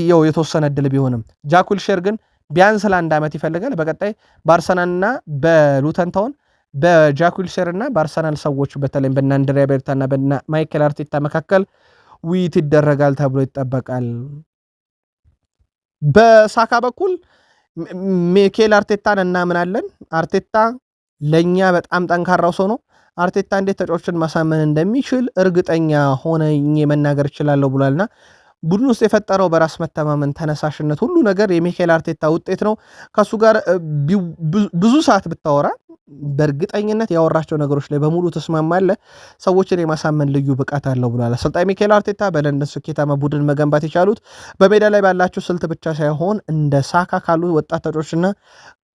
ያው የተወሰነ እድል ቢሆንም ጃክ ዊልሸር ግን ቢያንስ ለአንድ ዓመት ይፈልጋል። በቀጣይ በአርሰናልና በሉተን ታውን በጃክ ዊልሸር እና በአርሰናል ሰዎች በተለይም በእነ አንድሪያ ቤርታና በእነ ማይኬል አርቴታ መካከል ውይይት ይደረጋል ተብሎ ይጠበቃል። በሳካ በኩል ሚኬል አርቴታን እናምናለን። አርቴታ ለእኛ በጣም ጠንካራው ሰው ነው። አርቴታ እንዴት ተጫዋቾችን ማሳመን እንደሚችል እርግጠኛ ሆነኝ መናገር እችላለሁ ብሏልና ቡድን ውስጥ የፈጠረው በራስ መተማመን፣ ተነሳሽነት፣ ሁሉ ነገር የሚኬል አርቴታ ውጤት ነው። ከሱ ጋር ብዙ ሰዓት ብታወራ በእርግጠኝነት ያወራቸው ነገሮች ላይ በሙሉ ተስማማለህ። ሰዎችን የማሳመን ልዩ ብቃት አለው ብሏል አሰልጣኝ ሚኬል አርቴታ። በለንደን ስኬታማ ቡድን መገንባት የቻሉት በሜዳ ላይ ባላቸው ስልት ብቻ ሳይሆን እንደ ሳካ ካሉ ወጣት ተጫዋቾችና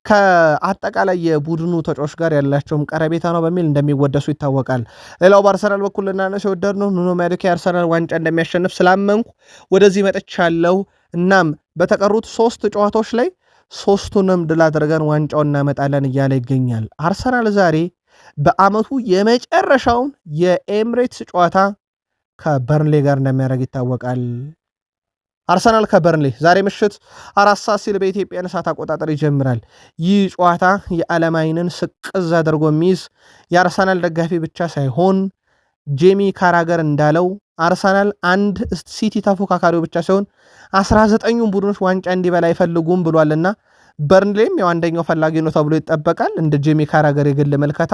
ከአጠቃላይ የቡድኑ ተጫዋች ጋር ያላቸውም ቀረቤታ ነው በሚል እንደሚወደሱ ይታወቃል። ሌላው በአርሰናል በኩል ልናነሳ የወደድነው ኑኖ ማዱኬ አርሰናል ዋንጫ እንደሚያሸንፍ ስላመንኩ ወደዚህ መጥቻለሁ። እናም በተቀሩት 3 ጨዋታዎች ላይ 3ቱንም ድል አድርገን ዋንጫውን እናመጣለን እያለ ይገኛል። አርሰናል ዛሬ በአመቱ የመጨረሻውን የኤምሬትስ ጨዋታ ከበርንሌ ጋር እንደሚያደርግ ይታወቃል። አርሰናል ከበርንሌ ዛሬ ምሽት 4 ሰዓት ሲል በኢትዮጵያን ሰዓት አቆጣጠር ይጀምራል። ይህ ጨዋታ የዓለም አይንን ስቅዝ አድርጎ የሚይዝ የአርሰናል ደጋፊ ብቻ ሳይሆን ጄሚ ካራገር እንዳለው አርሰናል አንድ ሲቲ ተፎካካሪው ብቻ ሳይሆን 19ኙም ቡድኖች ዋንጫ እንዲበላ አይፈልጉም ብሏልና በርንሌም ያው አንደኛው ፈላጊ ነው ተብሎ ይጠበቃል። እንደ ጄሚ ካራገር የግል መልከታ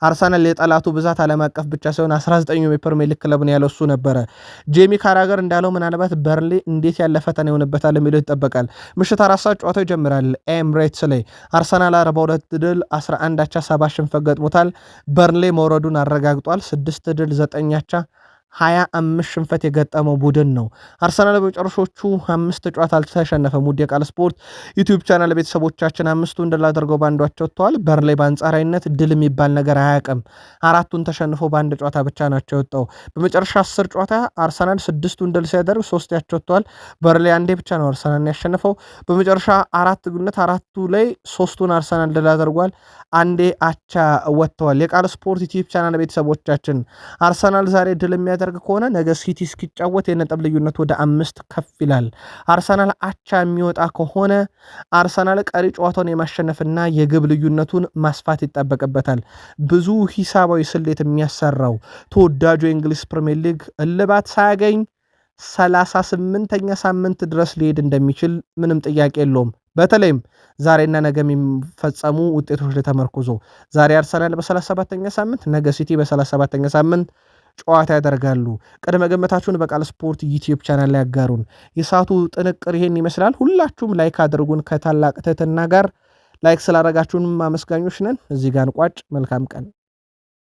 አርሰናል የጠላቱ ብዛት ዓለም አቀፍ ብቻ ሳይሆን 19ኛው የፕሪሚየር ሊግ ክለብ ነው ያለው እሱ ነበረ። ጄሚ ካራገር እንዳለው ምናልባት በርንሌ እንዴት ያለ ፈተና ይሆንበታል የሚለው ይጠበቃል። ምሽት 4 ሰዓት ጨዋታው ይጀምራል ኤምሬትስ ላይ። አርሰናል 42 ድል 11 አቻ 7 ሽንፈት ገጥሞታል። በርንሌ መውረዱን አረጋግጧል። 6 ድል 9 አቻ 25 ሽንፈት የገጠመው ቡድን ነው። አርሰናል በመጨረሻዎቹ 5 ጨዋታ አልተሸነፈም። ውድ የቃል ስፖርት ዩቲዩብ ቻናል ቤተሰቦቻችን 5ቱን ድል አድርገው በአንዷቸው ወጥተዋል። በርንሌይ በአንጻራዊነት ድል የሚባል ነገር አያውቅም። 4ቱን ተሸንፎ በአንድ ጨዋታ ብቻ ናቸው የወጣው። በመጨረሻ 10 ጨዋታ አርሰናል 6ቱን ድል ሲያደርግ 3 ያቸው ወጥተዋል። በርንሌይ አንዴ ብቻ ነው አርሰናል ያሸነፈው። በመጨረሻ 4 ግንኙነት 4ቱ ላይ 3ቱን አርሰናል ድል አድርጓል፣ አንዴ አቻ ወጥተዋል። የቃል ስፖርት ዩቲዩብ ቻናል ቤተሰቦቻችን አርሰናል ዛሬ ድል የሚያደርግ ከሆነ ነገ ሲቲ እስኪጫወት የነጥብ ልዩነት ወደ 5 ከፍ ይላል። አርሰናል አቻ የሚወጣ ከሆነ አርሰናል ቀሪ ጨዋታውን የማሸነፍና የግብ ልዩነቱን ማስፋት ይጠበቅበታል። ብዙ ሂሳባዊ ስሌት የሚያሰራው ተወዳጁ የእንግሊዝ ፕሪሚየር ሊግ እልባት ሳያገኝ 38ኛ ሳምንት ድረስ ሊሄድ እንደሚችል ምንም ጥያቄ የለውም። በተለይም ዛሬና ነገ የሚፈጸሙ ውጤቶች ላይ ተመርኩዞ ዛሬ አርሰናል በ37ኛ ሳምንት፣ ነገ ሲቲ በ37ኛ ሳምንት ጨዋታ ያደርጋሉ። ቅድመ ገመታችሁን በቃል ስፖርት ዩቲዩብ ቻናል ላይ ያጋሩን። የሰዓቱ ጥንቅር ይሄን ይመስላል። ሁላችሁም ላይክ አድርጉን ከታላቅ ትህትና ጋር። ላይክ ስላደረጋችሁንም አመስጋኞች ነን። እዚህ ጋር እንቋጭ። መልካም ቀን